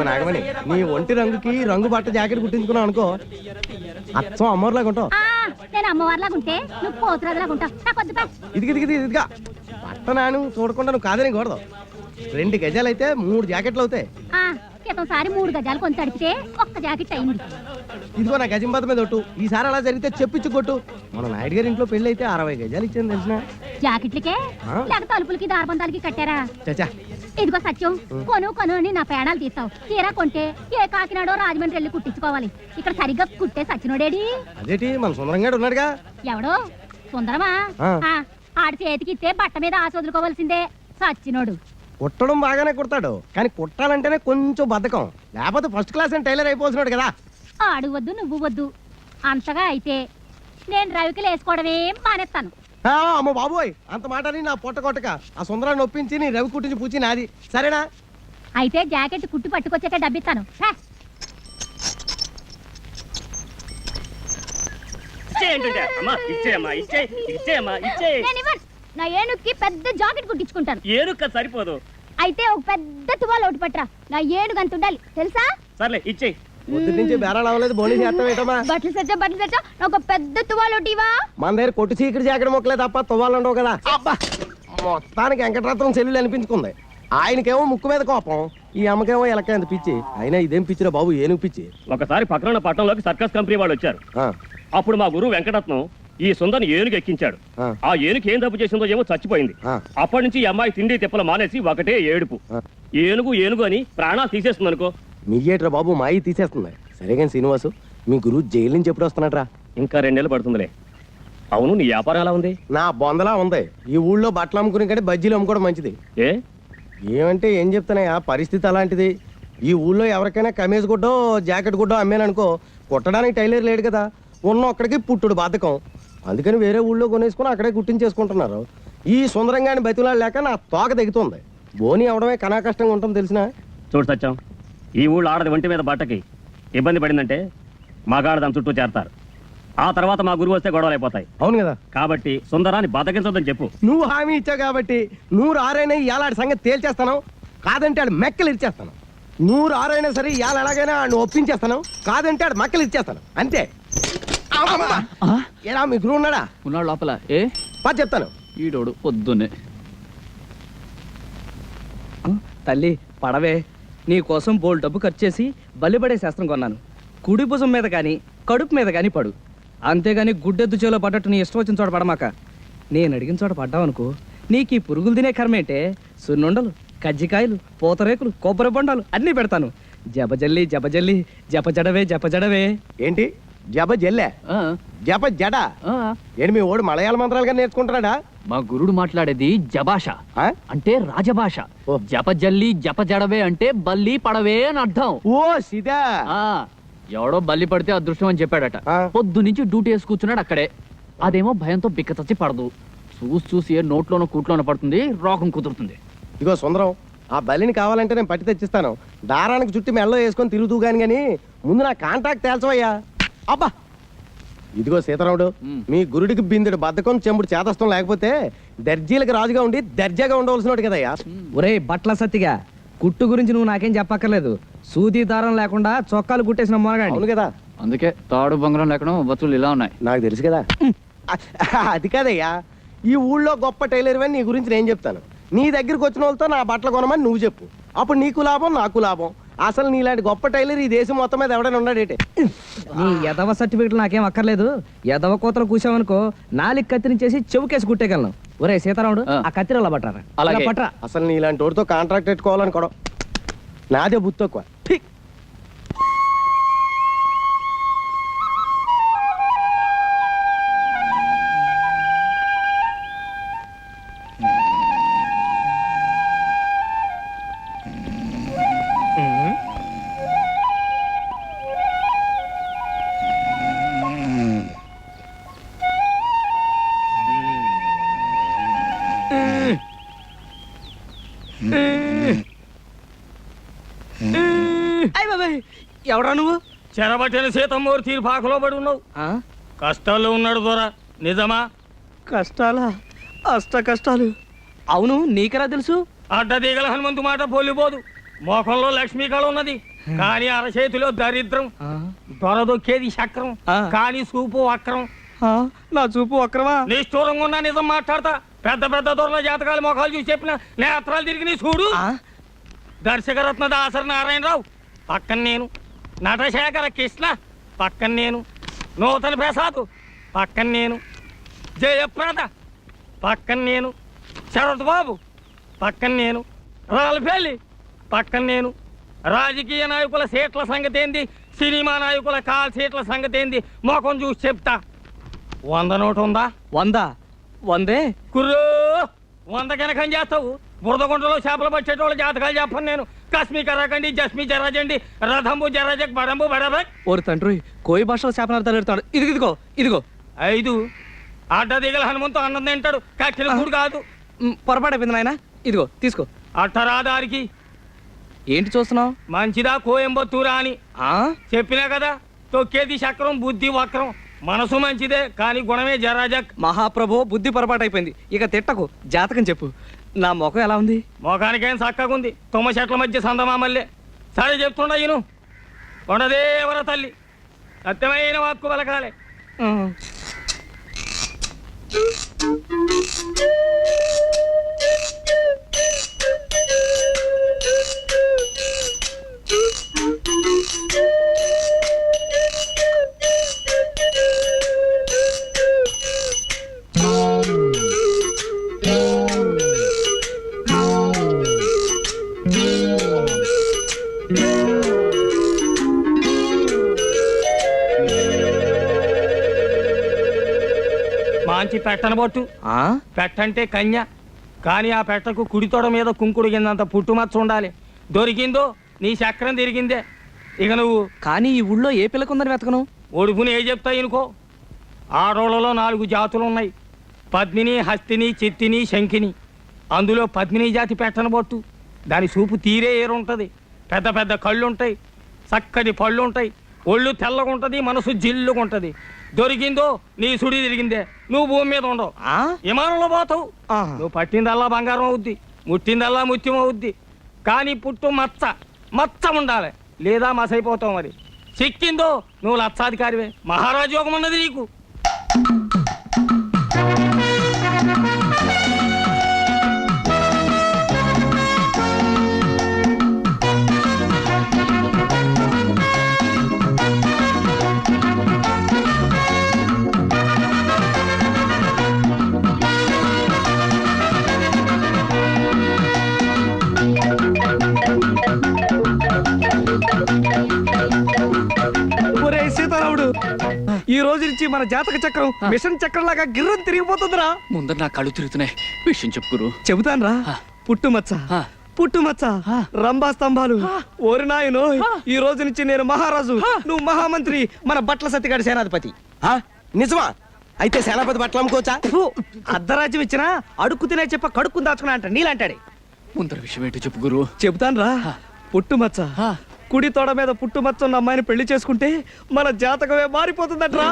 నాగమణి నీ ఒంటి రంగుకి రంగు బట్ట జాకెట్ కుట్టించుకున్నావు అనుకో, అచ్చం అమ్మోర్లాగా ఉంటావు. నేను అమ్మవారిలాగా ఉంటే నువ్వు పోతురాజులాగా ఉంటావు. ఇదిగా బట్ట నాను చూడకుండా నువ్వు కాదని కూడదు. 2 గజాలు అయితే 3 జాకెట్లు అవుతాయి. క్రితంసారి 3 గజాలు కొంత అడిగితే 1 జాకెట్ అయింది. ఇదిగో నా గజంబాత మీద ఒట్టు. ఈసారి అలా జరిగితే చెప్పించు కొట్టు. మన నాయుడు గారి ఇంట్లో పెళ్లి అయితే 60 గజాలు ఇచ్చాను తెలిసిన. జాకెట్లకే లేక తలుపులకి దారబంధాలకి కట్టారా? చచ్చా ఇదిగో సత్యం, కొను అని నా పేడాలు తీస్తావు. తీరా కొంటే ఏ కాకినాడో రాజమండ్రి వెళ్ళి కుట్టించుకోవాలి. ఇక్కడ సరిగ్గా కుట్టే సచ్చినోడేడి? అదేటి మన సుందరంగాడు ఉన్నాడుగా. ఎవడో సుందరమా? ఆడి చేతికి ఇస్తే బట్ట మీద ఆశ వదులుకోవాల్సిందే. సచ్చినోడు కుట్టడం బాగానే కుడతాడు, కానీ కుట్టాలంటేనే కొంచెం బద్ధకం. లేకపోతే ఫస్ట్ క్లాస్ అని టైలర్ అయిపోతున్నాడు కదా. ఆడు వద్దు నువ్వు వద్దు. అంతగా అయితే నేను రవికలు వేసుకోవడమే మానేస్తాను. అమ్మ బాబోయ్, అంత మాటని నా పొట్ట కొట్టక. ఆ సుందరాన్ని ఒప్పించి నీ రవి కుట్టించి పూచి నాది, సరేనా? అయితే జాకెట్ కుట్టి పట్టుకొచ్చాక డబ్బిస్తాను. నా ఏనుగుకి పెద్ద జాకెట్ కుట్టించుకుంటాను. ఏనుగు సరిపోదు. అయితే ఒక పెద్ద తువాలు ఒకటి పట్టరా. నా ఏనుగు అంత ఉండాలి తెలుసా? సర్లే ఇచ్చే. పొద్దు నుంచి బేరాలు అవ్వలేదు, బోనీ చేస్తావేటమ్మా? బట్టలు సచ్చా ఒక పెద్ద తువాలు ఒకటివా? మన దగ్గర కొట్టు చీకటి జాకెట్ మొక్కలే తప్ప తువ్వాలు ఉండవు కదా. మొత్తానికి వెంకటరత్నం చెల్లెలు అనిపించుకుంది. ఆయనకేమో ముక్కు మీద కోపం, ఈ అమ్మకేమో ఎలకంత పిచ్చి. అయినా ఇదేం పిచ్చిరా బాబు, ఏనుగు పిచ్చి. ఒకసారి పక్కన పట్టణంలోకి సర్కస్ కంపెనీ వాళ్ళు వచ్చారు. అప్పుడు మా గురువు వెంకటరత్నం ఈ సుందరిని ఏనుగు ఎక్కించాడు. ఆ ఏనుగు ఏం తప్పు చేసిందో ఏమో చచ్చిపోయింది. అప్పటి నుంచి ఈ అమ్మాయి తిండి తిప్పలు మానేసి ఒకటే ఏడుపు. ఏనుగు అని ప్రాణాలు తీసేస్తుంది అనుకో. మీయేట్రా బాబు, మాయి తీసేస్తుంది. సరే కానీ శ్రీనివాసు, మీ గురువు జైలు నుంచి ఎప్పుడు వస్తున్నాడ్రా? ఇంకా 2 నెలలు పడుతుందిలే. అవును, నీ వ్యాపారం ఎలా ఉంది? నా బొందలా ఉంది. ఈ ఊళ్ళో బట్టలు అమ్ముకునే కంటే బజ్జీలు అమ్ముకోవడం మంచిది. ఏమంటే ఏం చెప్తానయ్యా, పరిస్థితి అలాంటిది. ఈ ఊళ్ళో ఎవరికైనా కమీజ్ గుడ్డో జాకెట్ గుడ్డో అమ్మాననుకో, కుట్టడానికి టైలర్ లేడు కదా. ఉన్న ఒక్కడికి పుట్టుడు బాధకం. అందుకని వేరే ఊళ్ళో కొనేసుకుని అక్కడే కుట్టించేసుకుంటున్నారు. ఈ సుందరంగాని బతిలాడు లేక నా తోక దిగుతుంది. బోని అవడమే కనా కష్టంగా ఉంటుంది తెలిసిన. చూడు సత్యం, ఈ ఊళ్ళో ఆడది ఒంటి మీద బట్టకి ఇబ్బంది పడిందంటే మగాడు దాని చుట్టూ చేరతారు. ఆ తర్వాత మా గురువు వస్తే గొడవలు అయిపోతాయి. అవును కదా, కాబట్టి సుందరాన్ని బతకించొద్దని చెప్పు. నువ్వు హామీ ఇచ్చావు కాబట్టి 100 ఆరైనా ఇలాంటి సంగతి తేల్చేస్తాను. కాదంటే ఆడు మెక్కలు ఇచ్చేస్తాను. 100 ఆరైనా సరే ఇవాళ ఎలాగైనా ఆడు ఒప్పించేస్తాను. కాదంటే ఆడు మెక్కలు ఇచ్చేస్తాను అంతే. ఎలా మీ గురువు ఉన్నాడా? ఉన్నాడు లోపల. చెప్తాను. ఈడోడు పొద్దున్నే. తల్లి పడవే, నీ కోసం బోల్ డబ్బు ఖర్చు చేసి బలిపడే శాస్త్రం కొన్నాను. కుడి భుజం మీద కానీ కడుపు మీద కానీ పడు. అంతేగాని గుడ్డెద్దు చేలో పడ్డట్టు నీ ఇష్టం వచ్చిన చోట పడమాక. నేను అడిగిన చోట పడ్డావనుకో, నీకు ఈ పురుగులు తినే కర్మేంటే సున్నుండలు, కజ్జికాయలు, పూతరేకులు, కొబ్బరి బొండాలు అన్నీ పెడతాను. జపజల్లి జపజల్లి జపజడవే జపజడవే. ఏంటి జప జల్లే? జప జడ ఏంటి? మీ ఓడు మలయాళ మంత్రాలుగా నేర్చుకుంటున్నాడా? మా గురుడు మాట్లాడేది జభాష, అంటే రాజభాష. జపజల్లి జపజడవే అంటే బల్లి పడవే అని అర్థం. ఓ సిదా. ఎవడో బల్లి పడితే అదృష్టం అని చెప్పాడట. పొద్దు నుంచి డ్యూటీ వేసి కూర్చున్నాడు అక్కడే. అదేమో భయంతో బిక్క చచ్చి పడదు. చూసి ఏ నోట్లోనో కూట్లోనో పడుతుంది, రోగం కుదురుతుంది. ఇగో సుందరం, ఆ బలిని కావాలంటే నేను పట్టి తెచ్చిస్తాను. దారానికి చుట్టి మెల్లో వేసుకొని తిరుగుతూ గాని ముందు నా కాంటాక్ట్ తేల్చవయ్యా. అబ్బా ఇదిగో సీతారాముడు, మీ గురుడికి బిందుడు బద్ధకం చెంబుడు చేతస్థం లేకపోతే దర్జీలకు రాజుగా ఉండి దర్జాగా ఉండవలసినట్టు కదయ్యా. ఒరే బట్ల సత్తిగా, కుట్టు గురించి నువ్వు నాకేం చెప్పక్కర్లేదు. సూది దారం లేకుండా చొక్కాలు కుట్టేసిన మొనగాడు. అవును కదా, అందుకే తాడు బంగారం లేకుండా బతులు ఇలా ఉన్నాయి. నాకు తెలుసు కదా. అది కాదయ్యా, ఈ ఊళ్ళో గొప్ప టైలర్ అని నీ గురించి నేను చెప్తాను. నీ దగ్గరికి వచ్చిన వాళ్ళతో నా బట్టలు కొనమని నువ్వు చెప్పు. అప్పుడు నీకు లాభం, నాకు లాభం. అసలు నీలాంటి గొప్ప టైలర్ ఈ దేశం మొత్తం మీద ఎవడైనా ఉన్నాడేటే. నీ ఎదవ సర్టిఫికెట్లు నాకేం అక్కర్లేదు. ఎదవ కోతలు కూసావనుకో, నాలుగు కత్తిరించేసి చెవుకేసి కుట్టేయగలను. ఒరే సీతారాముడు, ఆ కత్తిరలా పట్టారా? అలాగే పట్టరా. అసలు నీలాంటి వాడితో కాంట్రాక్ట్ పెట్టుకోవాలనుకోవడం నాదే బుద్ధి తక్కువ. ఎవడా నువ్వు? చెరబట్టిన సీతమ్మూరు తీరు పాకలో పడి ఉన్నావు. కష్టాల్లో ఉన్నాడు దొర. నిజమా? కష్టాలా? అష్ట కష్టాలు. అవును, నీకెలా తెలుసు? అడ్డదీగల హనుమంతు మాట పోలిపోదు. మోకంలో లక్ష్మీకళ ఉన్నది కానీ అరచేతిలో దరిద్రం. దొరదొక్కేది చక్రం కానీ చూపు వక్రం. నా చూపు అక్రమా? నిష్ఠూరంగా ఉన్నా నిజం మాట్లాడతా. పెద్ద పెద్ద దొరల జాతకాలు మొఖాలు చూసి చెప్పిన నేత్రాలు తిరిగి నీ చూడు. దర్శకరత్న దాసరి నారాయణరావు పక్కన నేను, నటశేఖర కృష్ణ పక్కన నేను, నూతన ప్రసాద్ పక్కన నేను, జయప్రద పక్కన నేను, శరత్ బాబు పక్కన నేను, రాళ్ళపల్లి పక్కన నేను. రాజకీయ నాయకుల సీట్ల సంగతి ఏంది, సినిమా నాయకుల కాల్ సీట్ల సంగతి ఏంది మొఖం చూసి చెప్తా. 100 నోటు ఉందా? 100? 100? కుర్రో 100 కనకం చేస్తావు. బురదగుంటలో చేపలు పట్టేటోళ్ళ జాతకాలు చెప్పను నేను. కశ్మీ కరాకండి, జస్మి జరాజండి, రథంబు జరాజక్, బడంబు బడబక్. ఓరు తండ్రి, కోయి భాషలో శాపనార్థాలు ఎడతాడు. ఇదిగో ఇదిగో 5 అడ్డ దిగల హనుమంతో అన్నం తింటాడు, కట్టెల కూడు కాదు. పొరపాటైపోయింది నాయన. ఇదిగో తీసుకో. అట్టరాదారికి ఏంటి చూస్తున్నావు? మంచిదా కోయంబత్తూరా అని చెప్పినా కదా. తొక్కేది చక్రం, బుద్ధి వక్రం. మనసు మంచిదే కానీ గుణమే జరాజక్. మహాప్రభు, బుద్ధి పొరపాటైపోయింది. ఇక తిట్టకు, జాతకం చెప్పు. నా ముఖం ఎలా ఉంది? మొఖానికేం చక్కగుంది, తుమ్మ చెట్ల మధ్య సందమామల్లే. సరే చెప్తుండ ఈయను. కొండదేవర తల్లి సత్యమైన వాక్కు పలకాలే. మంచి పెట్టనబొట్టు. పెట్టంటే కన్య కానీ ఆ పెట్టకు కుడితోడ మీద కుంకుడు కిందంత పుట్టుమచ్చ ఉండాలి. దొరికిందో నీ చక్రం తిరిగిందే. ఇక నువ్వు కానీ ఈ ఊళ్ళో ఏ పిల్లకుందని వెతకను? ఒడుపుని ఏ చెప్తాయి అనుకో. ఆడోళ్ళలో 4 జాతులు ఉన్నాయి, పద్మిని, హస్తిని, చిత్తిని, శంఖిని. అందులో పద్మిని జాతి పెట్టనబొట్టు. దాని చూపు తీరే ఏరుంటది. పెద్ద పెద్ద కళ్ళుంటాయి, చక్కటి పళ్ళుంటాయి, ఒళ్ళు తెల్లగుంటది, మనసు జిల్లుగుంటది. దొరికిందో నీ సుడి తిరిగిందే. నువ్వు భూమి మీద ఉండవు, విమానంలో పోతావు. నువ్వు పట్టిందల్లా బంగారం అవుద్ది, ముట్టిందల్లా ముత్యం అవుద్ది. కానీ పుట్టు మచ్చ మచ్చ ఉండాలి, లేదా మసైపోతావు. మరి చిక్కిందో నువ్వు లక్షాధికారివే. మహారాజు యోగం ఉన్నది నీకు. ఈ రోజు నుంచి మన జాతక చక్రం మిషన్ చక్రం లాగా గిర్రం తిరిగిపోతుందిరా. ముందర నా కళ్ళు తిరుగుతున్నాయి. విషయం చెప్పుకురు. చెబుతాన్రా. పుట్టుమచ్చ, పుట్టుమచ్చ, రంభా స్తంభాలు. ఓరి నాయనో, ఈ రోజు నుంచి నేను మహారాజు, నువ్వు మహామంత్రి, మన బట్ల సత్తిగాడి సేనాధిపతి. నిజమా? అయితే సేనాపతి బట్టలు అమ్ముకోవచ్చా? అర్ధరాజ్యం ఇచ్చినా అడుక్కు తినే చెప్ప కడుక్కుని దాచుకున్నా అంట నీలాంటాడే. ముందర విషయం ఏంటో చెప్పు గురు. చెబుతాన్రా. పుట్టుమచ్చ, కుడి తోడ మీద పుట్టుమచ్చ ఉన్న అమ్మాయిని పెళ్లి చేసుకుంటే మన జాతకమే మారిపోతుందట్రా.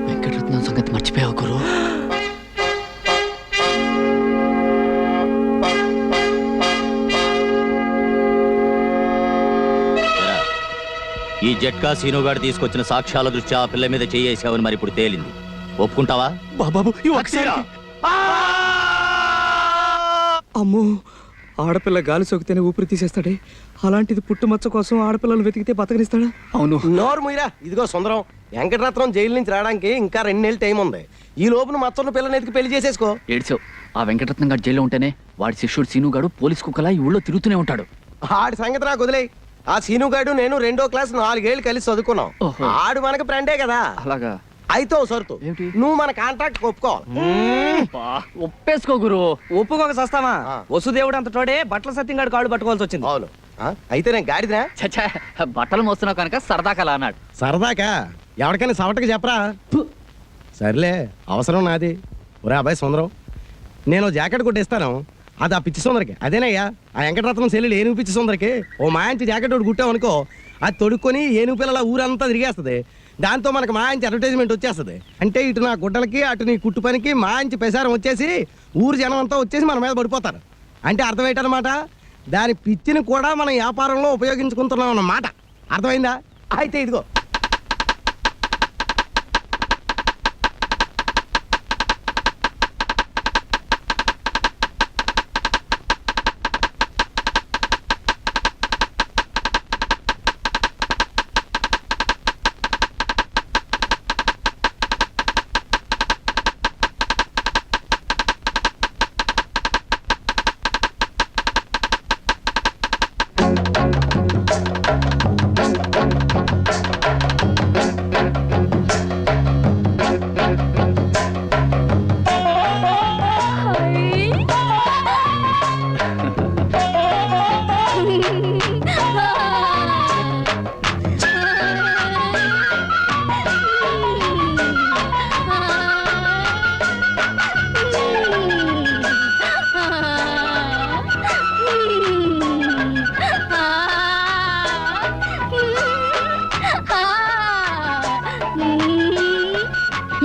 వెంకటరత్నం సంగతి మర్చిపోయావు గురు. ఈ జట్కా సీనుగాడు తీసుకొచ్చిన సాక్ష్యాల దృష్ట్యా ఆ పిల్ల మీద చేయేసావని మరి ఇప్పుడు తేలింది. ఒప్పుకుంటావా? బాబు అమ్మో, ఆడపిల్ల గాలి సోకితేనే ఊపిరి తీసేస్తాడే. అలాంటిది పుట్టుమచ్చ కోసం ఆడపిల్లలు వెతికితే బతకనిస్తాడా? అవును. నోరు ముయిరా. ఇదిగో సుందరం, వెంకటరత్నం జైలు నుంచి రావడానికి ఇంకా 2 నెలలు టైం ఉంది. ఈ లోపున మచ్చన్న పిల్లని ఎతికి పెళ్లి చేసేసుకో. ఏడ్చావు. ఆ వెంకటరత్నం గారు జైల్లో ఉంటేనే వాడి శిష్యుడు సీనుగాడు పోలీస్ కుక్కలా ఈ ఊళ్ళో తిరుగుతూనే ఉంటాడు. ఆడి సంగతి నాకు వదిలేయి. ఆ సీనుగాడు నేను 2వ క్లాస్ 4 ఏళ్ళు కలిసి చదువుకున్నాం. ఆడు మనకి ఫ్రెండే కదా. అలాగా? అయితే సరుతు, నువ్వు మన కాంట్రాక్ట్ ఒప్పుకోవాలి. ఒప్పేసుకో గురు. ఒప్పుకోక సస్తామా? వసుదేవుడు అంత తోడే బట్టల సత్యంగాడు కాళ్ళు పట్టుకోవాల్సి వచ్చింది. అవును. అయితే నేను గాడిదినా? చచ్చా, బట్టలు మోస్తున్నావు కనుక సరదాకలా అన్నాడు. సరదాకా? ఎవరికైనా సవటకి చెప్పరా? సర్లే, అవసరం నాది. ఒరే అబ్బాయి సుందరం, నేను జాకెట్ కొట్టిస్తాను. అది ఆ పిచ్చి సుందరికి. అదేనయ్యా ఆ వెంకటరత్నం సెల్లు ఏనుగు పిచ్చి సుందరికి ఓ మాయించి జాకెట్ ఒకటి కుట్టామనుకో, అది తొడుక్కొని ఏనుగు పిల్లల ఊరంతా తిరిగేస్తుంది. దాంతో మనకు మాయించి అడ్వర్టైజ్మెంట్ వచ్చేస్తుంది. అంటే ఇటు నా గుడ్డలకి అటు నీ కుట్టు పనికి మాయించి ప్రసారం వచ్చేసి ఊరు జనం అంతా వచ్చేసి మన మీద పడిపోతారు. అంటే అర్థం ఏంటనమాట, దాని పిచ్చిని కూడా మనం వ్యాపారంలో ఉపయోగించుకుంటున్నాం అన్నమాట. అర్థమైందా? అయితే ఇదిగో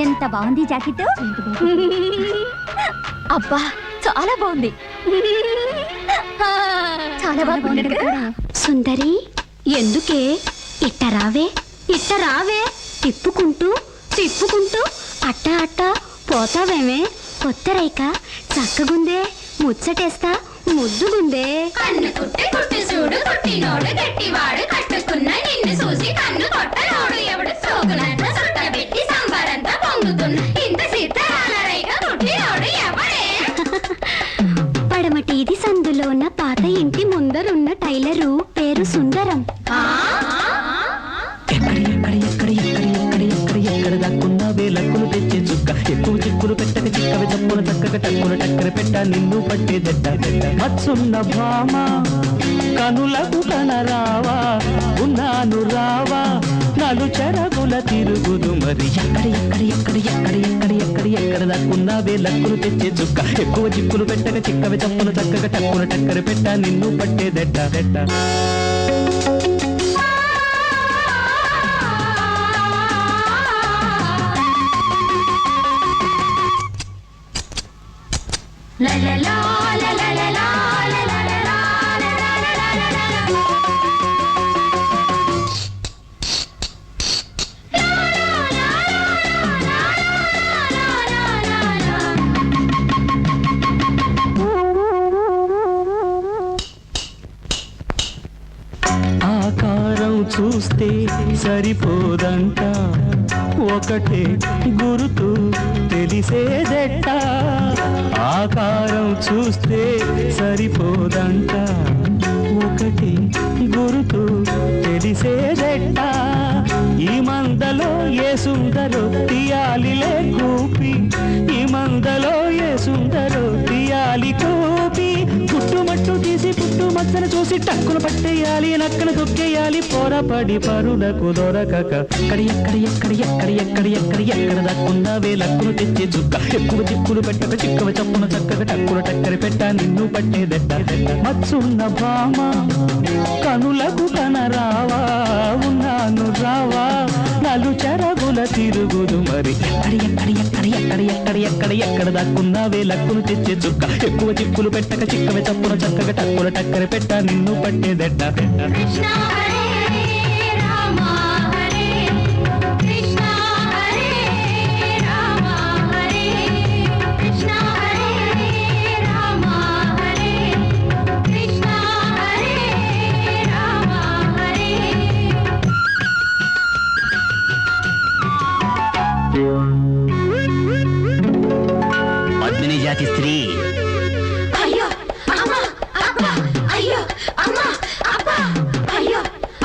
ఎంత బాగుంది జాకెట్. అబ్బా చాలా బాగుంది. చాలా బాగుంది. సుందరి ఎందుకే ఇట్ట రావే తిప్పుకుంటూ అట్ట అట్ట పోతావేమే. కొత్త రైక చక్కగుందే, ముచ్చటేస్తా ముద్దుగుందే. కన్ను కుట్టి చూడు కుట్టినోడు గట్టివాడు కట్టుకున్న నిన్ను చూసి కన్ను కొట్టనోడు ఎవడు సోకులంతా సుట్టబెట్టి సంబరంతా పొంగుతున్న ఇంత సిద్ధరాలరైక కుట్టినోడు ఎవడే. పడమటిది సందులోన పాత ఇంటి ముందరున్న టైలరు పేరు సుందరం. ఎక్కడ దాక్కున్నావే లక్కులు తెచ్చే చుక్క, ఎక్కువ చిక్కులు పెట్టక చిక్కవి చప్పున చక్కగా టక్కున టక్కర పెట్ట నిన్ను పట్టేదెట్ట. మత్సున్న భామ కనులకు కనరావా, ఉన్నాను రావా నలు చెరగుల తిరుగుదు మరి. ఎక్కడ దాక్కున్నావే లక్కులు తెచ్చే చుక్క, ఎక్కువ చిక్కులు పెట్టక చిక్కవి చప్పున చక్కగా టక్కున టక్కర పెట్ట నిన్ను పట్టేదెట్ట. ఆకారం చూస్తే సరిపోదంట, ఒకటే గురుతు తెలిసేదెట్ట. ఆకారం చూస్తే సరిపోదంట, ఒకటే గురుతు తెలిసేదెట్ట. ఈ మందలో ఏ సుందరో తీయాలిలే కూపి, ఈ మందలో ఏ సుందరో తీయాలి కూపి. పుట్టుమట్టు తీసి పుట్టు మచ్చను చూసి టక్కున పట్టేయాలి, నక్కన దొక్కేయాలి పోరపడి పరులకు దొరకక. ఎక్కడ దక్కున్నావే లక్కును తెచ్చే చుక్క, ఎక్కువ చిక్కులు పెట్టక చిక్కవ చప్పున చక్కగా టక్కున టక్కర పెట్ట నిన్ను పట్టేదెట్ట. మచ్చున్న భామ కనులకు కనరావా, ఉన్నాను రావా నలు చెరగుల తిరుగుదు మరి. ఎక్కడ దాక్కున్నావే లక్కును తెచ్చే చుక్క, ఎక్కువ చిక్కులు పెట్టక చిక్కవ చప్పున చక్కగా టక్కున టక్కర పెట్ట నిన్ను పట్టేదెట్ట. కృష్ణ హరే రామ హరే కృష్ణ హరే రామ హరే కృష్ణ హరే రామ హరే కృష్ణ హరే రామ హరే. పద్మిని జాతి స్త్రీ అయ్యో అమ్మా అబ్బా అయ్యో అమ్మా అబ్బా అయ్యో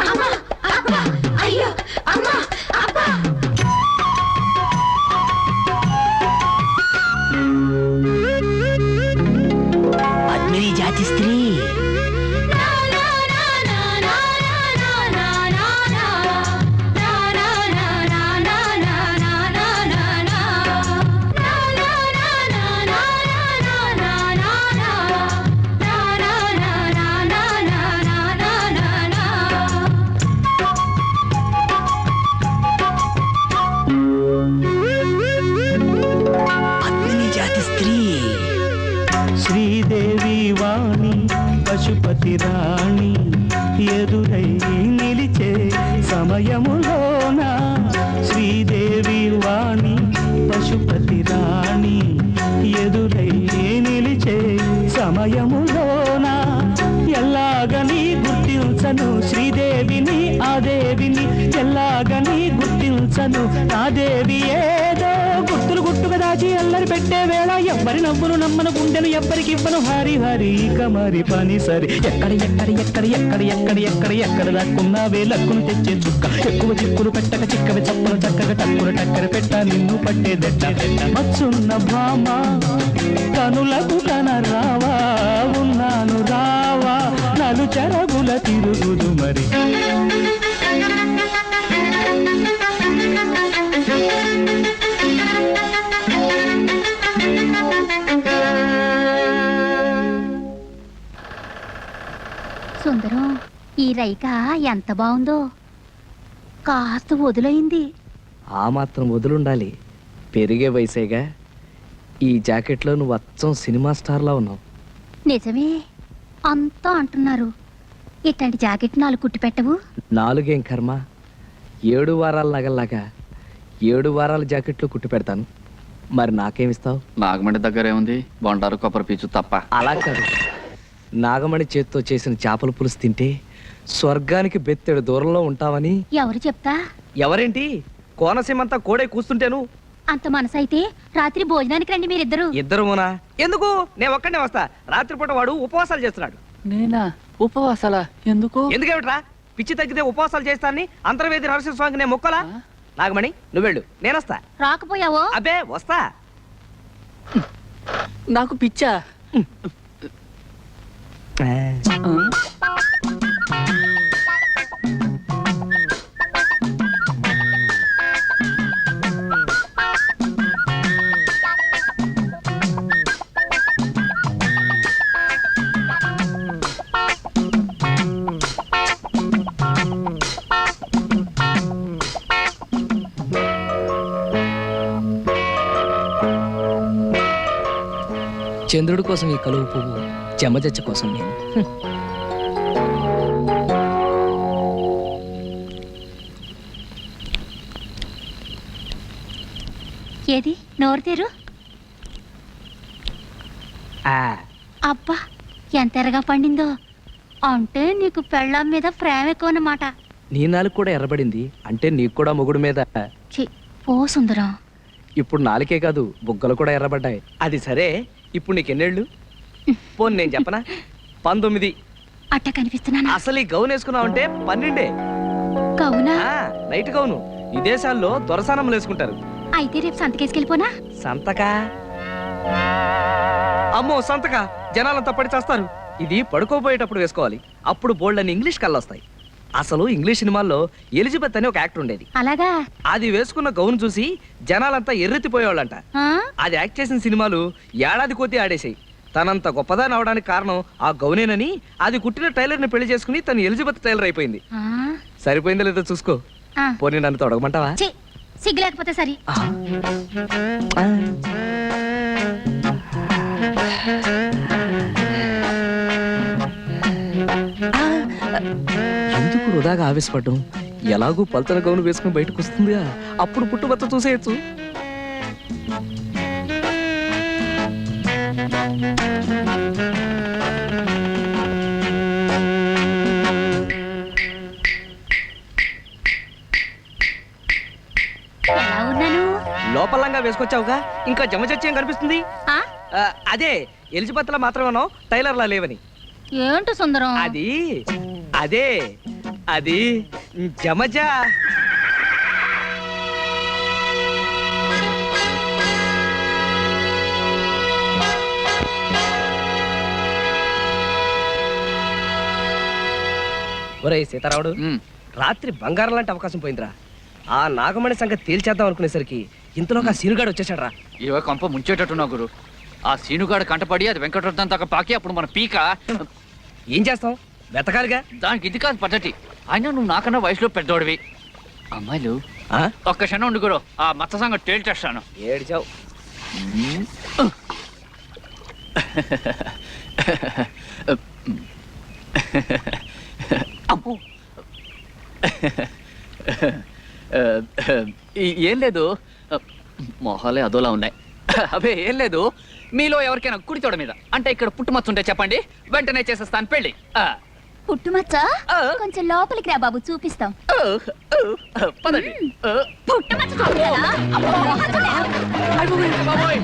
అమ్మా అబ్బా అయ్యో అమ్మా అబ్బా. పద్మిని జాతి స్త్రీ ఎదురై నిలిచే సమయములోన శ్రీదేవి వాణి పశుపతి రాణి ఎదురై నిలిచే సమయములోన ఎల్లాగని గుర్తించను శ్రీదేవిని ఆ దేవిని ఎల్లాగని గుర్తించను నా దేవి ఏదో గుర్తులు గుట్టుగా దాచి అల్లరి పెట్టే వేళ ఎవ్వరి నవ్వును నమ్మను గుండెను ఎవ్వరికి ఇవ్వను హరి హరి కమరి పని సరి ఎక్కడ ఎక్కడ ఎక్కడ ఎక్కడ ఎక్కడ ఎక్కడ ఎక్కడ దాక్కున్నావే లక్కును తెచ్చే చుక్క ఎక్కువ చిక్కులు పెట్టక చిక్కవి చప్పులు చక్కగా టక్కున టక్కర పెట్ట నిన్ను పట్టేదెట్ట మచ్చున్న భామ కనులకు కనరావా ఉన్నాను రావా నలు చెరగుల తిరుగుదు మరి సుందరం ఈ రైక ఎంత బాగుందో కాస్త వదులైంది. ఆ మాత్రం వదులుండాలి, పెరిగే వయసేగా. ఈ జాకెట్లో నువ్వు అచ్చం సినిమా స్టార్లా ఉన్నావు. నిజమే అంతా అంటున్నారు. ఇట్లాంటి జాకెట్ 4 కుట్టి పెట్టవు? 4 ఏం కర్మ, 7 వారాల నగల్లాగా 7 వారాల జాకెట్లు కుట్టి పెడతాను. మరి నాకేమిస్తావు? నాగమండి దగ్గర ఏముంది, బొండారు కొబ్బరి పీచు తప్ప. అలా కాదు, నాగమణి చేత్తో చేసిన చేపల పులుసు తింటే స్వర్గానికి బెత్తెడు దూరంలో ఉంటావని. ఎవరు చెప్తా? ఎవరేంటి, కోనసీమంతా కోడే కూస్తుంటేను. అంత మనసైతే రాత్రి భోజనానికి రండి మీరిద్దరు. ఇద్దరునా? ఎందుకు? నేను ఒక్కడే వస్తా. రాత్రిపూట వాడు ఉపవాసాలు చేస్తున్నాడు. నేనా? ఉపవాసాలా? ఎందుకు? ఎందుకేమిట్రా? పిచ్చి తగ్గితే ఉపవాసాలు చేస్తానని అంతర్వేది నరసింహస్వామికి నేను మొక్కలా? నాగమణి నువ్వెళ్ళు, నేనొస్తా. రాకపోయావో? అబ్బే వస్తా. నాకు పిచ్చా? చంద్రుడి కోసం ఈ కలువు పువ్వు, చెమజచ్చ కోసం నేను. ఏది నోరు తీరు. అబ్బా ఎంత ఎర్రగా పండిందో. అంటే నీకు పెళ్ళాం మీద ప్రేమ ఎక్కువ అన్నమాట. నీ నాలుగు కూడా ఎర్రబడింది అంటే నీకు కూడా మొగుడు మీద. ఛీ, పో సుందరం. ఇప్పుడు నాలుకే కాదు, బుగ్గలు కూడా ఎర్రబడ్డాయి. అది సరే, ఇప్పుడు నీకెన్నేళ్ళు? పోను నేను చెప్పనా, 19. అట్ట కనిపిస్తున్నానా? అసలు ఈ గౌన్ వేసుకున్నావు అంటే 12. కవునా? నైట్ గౌను విదేశాల్లో దొరసానములు వేసుకుంటారు. అయితే రేపు సంతకేసుకెళ్ళిపోనా? సంతకా? అమ్మో సంతక, జనాలంతా పడి చేస్తారు. ఇది పడుకోబోయేటప్పుడు వేసుకోవాలి, అప్పుడు బోల్డ్ ఇంగ్లీష్ కళ్ళొస్తాయి. అసలు ఇంగ్లీష్ సినిమాల్లో ఎలిజబెత్ అని ఒక యాక్టర్ ఉండేది. అలాగా? అది వేసుకున్న గౌన్ చూసి జనాలంతా ఎర్రెత్తిపోయేవాళ్ళంట. అది యాక్ట్ చేసిన సినిమాలు ఏడాది కొద్దీ ఆడేసాయి. తనంత గొప్పదాని అవడానికి కారణం ఆ గౌనేనని అది కుట్టిన టైలర్ ని పెళ్లి చేసుకుని తను ఎలిజబెత్ టైలర్ అయిపోయింది. సరిపోయిందో లేదో చూసుకో. పోనీ నన్ను తొడగమంటావా? సిగ్గు లేకపోతే సరి. ఎందుకు వృధాగా ఆవేశపడ్డం? ఎలాగూ పల్తన గౌను వేసుకుని బయటకు వస్తుందిగా, అప్పుడు పుట్టుబచ్చ చూసేయచ్చు. ఎలా ఉన్నాను? లోపలంగా వేసుకొచ్చావుగా, ఇంకా జమచచ్చేం కనిపిస్తుంది? అదే ఎలిజబెత్ లా మాత్రమేనో టైలర్ లా లేవని. ఏంటి సుందరం? అదే అది జమజా. ఒరే సీతారావుడు, రాత్రి బంగారం లాంటి అవకాశం పోయిందిరా. ఆ నాగమణి సంగతి తేల్చేద్దాం అనుకునేసరికి ఇంతలోకి ఆ సీనుగాడు వచ్చేసాడు రా. ఇవే కొంప ముంచేటట్టున్నా గురు. ఆ సీనుగాడు కంటపడి అది వెంకటరత్నం దాకా పాకి అప్పుడు మన పీక. ఏం చేస్తాం, వెతకాలిగా. దానికి ఇది కాదు పద్ధతి. అయినా నువ్వు నాకన్నా వయసులో పెద్దోడివి. అమ్మాయిలు ఒక్క క్షణం ఉండి గురు, ఆ మత్స సంగతి తేల్చేస్తాను. ఏడ్చావు. అమ్మో ఏం లేదు మొహాలే అదోలా ఉన్నాయి. అవే ఏం లేదు, మీలో ఎవరికైనా కుడి తోడ మీద అంటే ఇక్కడ పుట్టుమచ్చ ఉంటే చెప్పండి, వెంటనే చేసేస్తాను పెళ్ళి. పుట్టుమచ్చ కొంచెం లోపలికి రా బాబు, చూపిస్తాం. పదండి. పుట్టుమచ్చ చూపించాలా? బాబోయ్.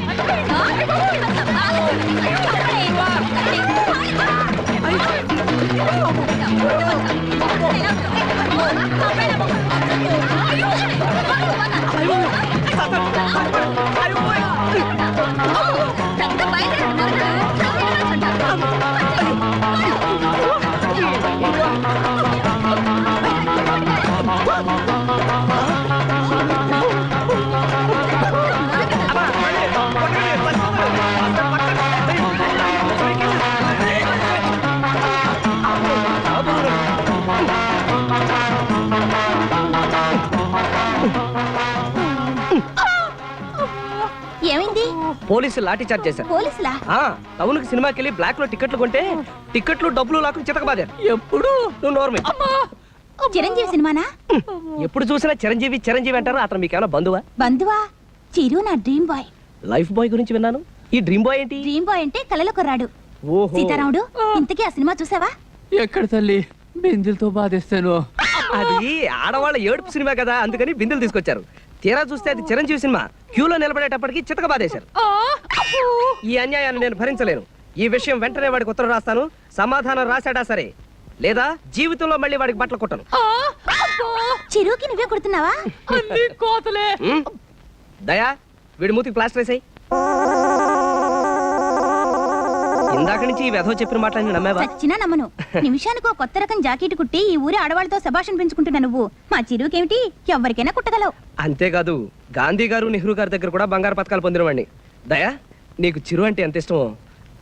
ఏమైంది? పోలీసులు లాఠీ చార్జ్ చేశారు. పోలీసులా? టౌన్ కి సినిమాకి వెళ్ళి బ్లాక్ లో టికెట్లు కొంటే టికెట్లు డబ్బులు లాక్కుని చితకబాదారు. ఎప్పుడు నువ్వు నోర్మే. చిరంజీవి సినిమానా? ఎప్పుడు చూసినా చిరంజీవి చిరంజీవి అంటారు. అతను మీకేమైనా బంధువా? బంధువా? చిరు నా డ్రీమ్ బాయ్. లైఫ్ బాయ్ గురించి విన్నాను. ఈ డ్రీమ్ బాయ్ ఏంటి? డ్రీమ్ బాయ్ అంటే కలలో కొర్రాడు. ఓహో. సీతారాముడు, ఇంతకీ ఆ సినిమా చూసావా? ఎక్కడ తల్లి, బిందులతో బాధేస్తాను. అది ఆడవాళ్ళ ఏడుపు సినిమా కదా, అందుకని బిందెలు తీసుకొచ్చారు. తీరా చూస్తే అది చిరంజీవి సినిమా. క్యూలో నిలబడేటప్పటికి చితక బాధేశారు. ఈ అన్యాయాన్ని నేను భరించలేను. ఈ విషయం వెంటనే వాడికి ఉత్తరం రాస్తాను. సమాధానం రాశాడా సరే, లేదా జీవితంలో మళ్ళీ వాడికి బట్టలు కుట్టను. చిరుకి నువ్వే కొడుతున్నావా? కోతలే. దయా, వీడి మూతికి ప్లాస్టర్ వేసాయి. ఇందాక నుంచి ఈ వెధవ చెప్పిన మాటలన్నీ నమ్మావా? చచ్చినా నమ్మను. నిమిషానికి ఒక కొత్త రకం జాకెట్ కుట్టి ఈ ఊరి ఆడవాళ్ళతో శభాషణ పెంచుకుంటున్నా నువ్వు. మా చిరుకేమిటి, ఎవరికైనా కుట్టగలవు. అంతేకాదు, గాంధీ గారు నెహ్రూ గారి దగ్గర కూడా బంగారు పథకాలు పొందినవాడిని. దయా, నీకు చిరు అంటే ఎంత ఇష్టమో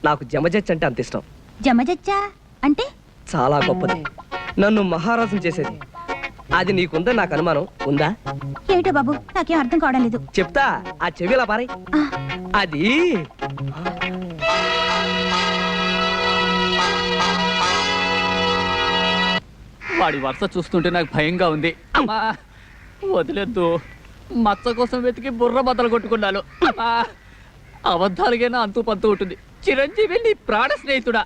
నాకు జమజచ్చ అంటే అంత ఇష్టం. జమజచ్చా అంటే? చాలా గొప్పది, నన్ను మహారాజుని చేసేది. అది నీకుందని నాకు అనుమానం. ఉందా? ఏమిటో బాబు, నాకేం అర్థం కావడం లేదు. చెప్తా, ఆ చెవిలా పారై. అది వాడి వరుస చూస్తుంటే నాకు భయంగా ఉంది. అమ్మా వదిలేద్దు, మచ్చ కోసం వెతికి బుర్ర బద్దలు కొట్టుకున్నాను. అమ్మా అబద్ధాలుగైనా అంతూ పంతూ ఉంటుంది. చిరంజీవి నీ ప్రాణ స్నేహితుడా.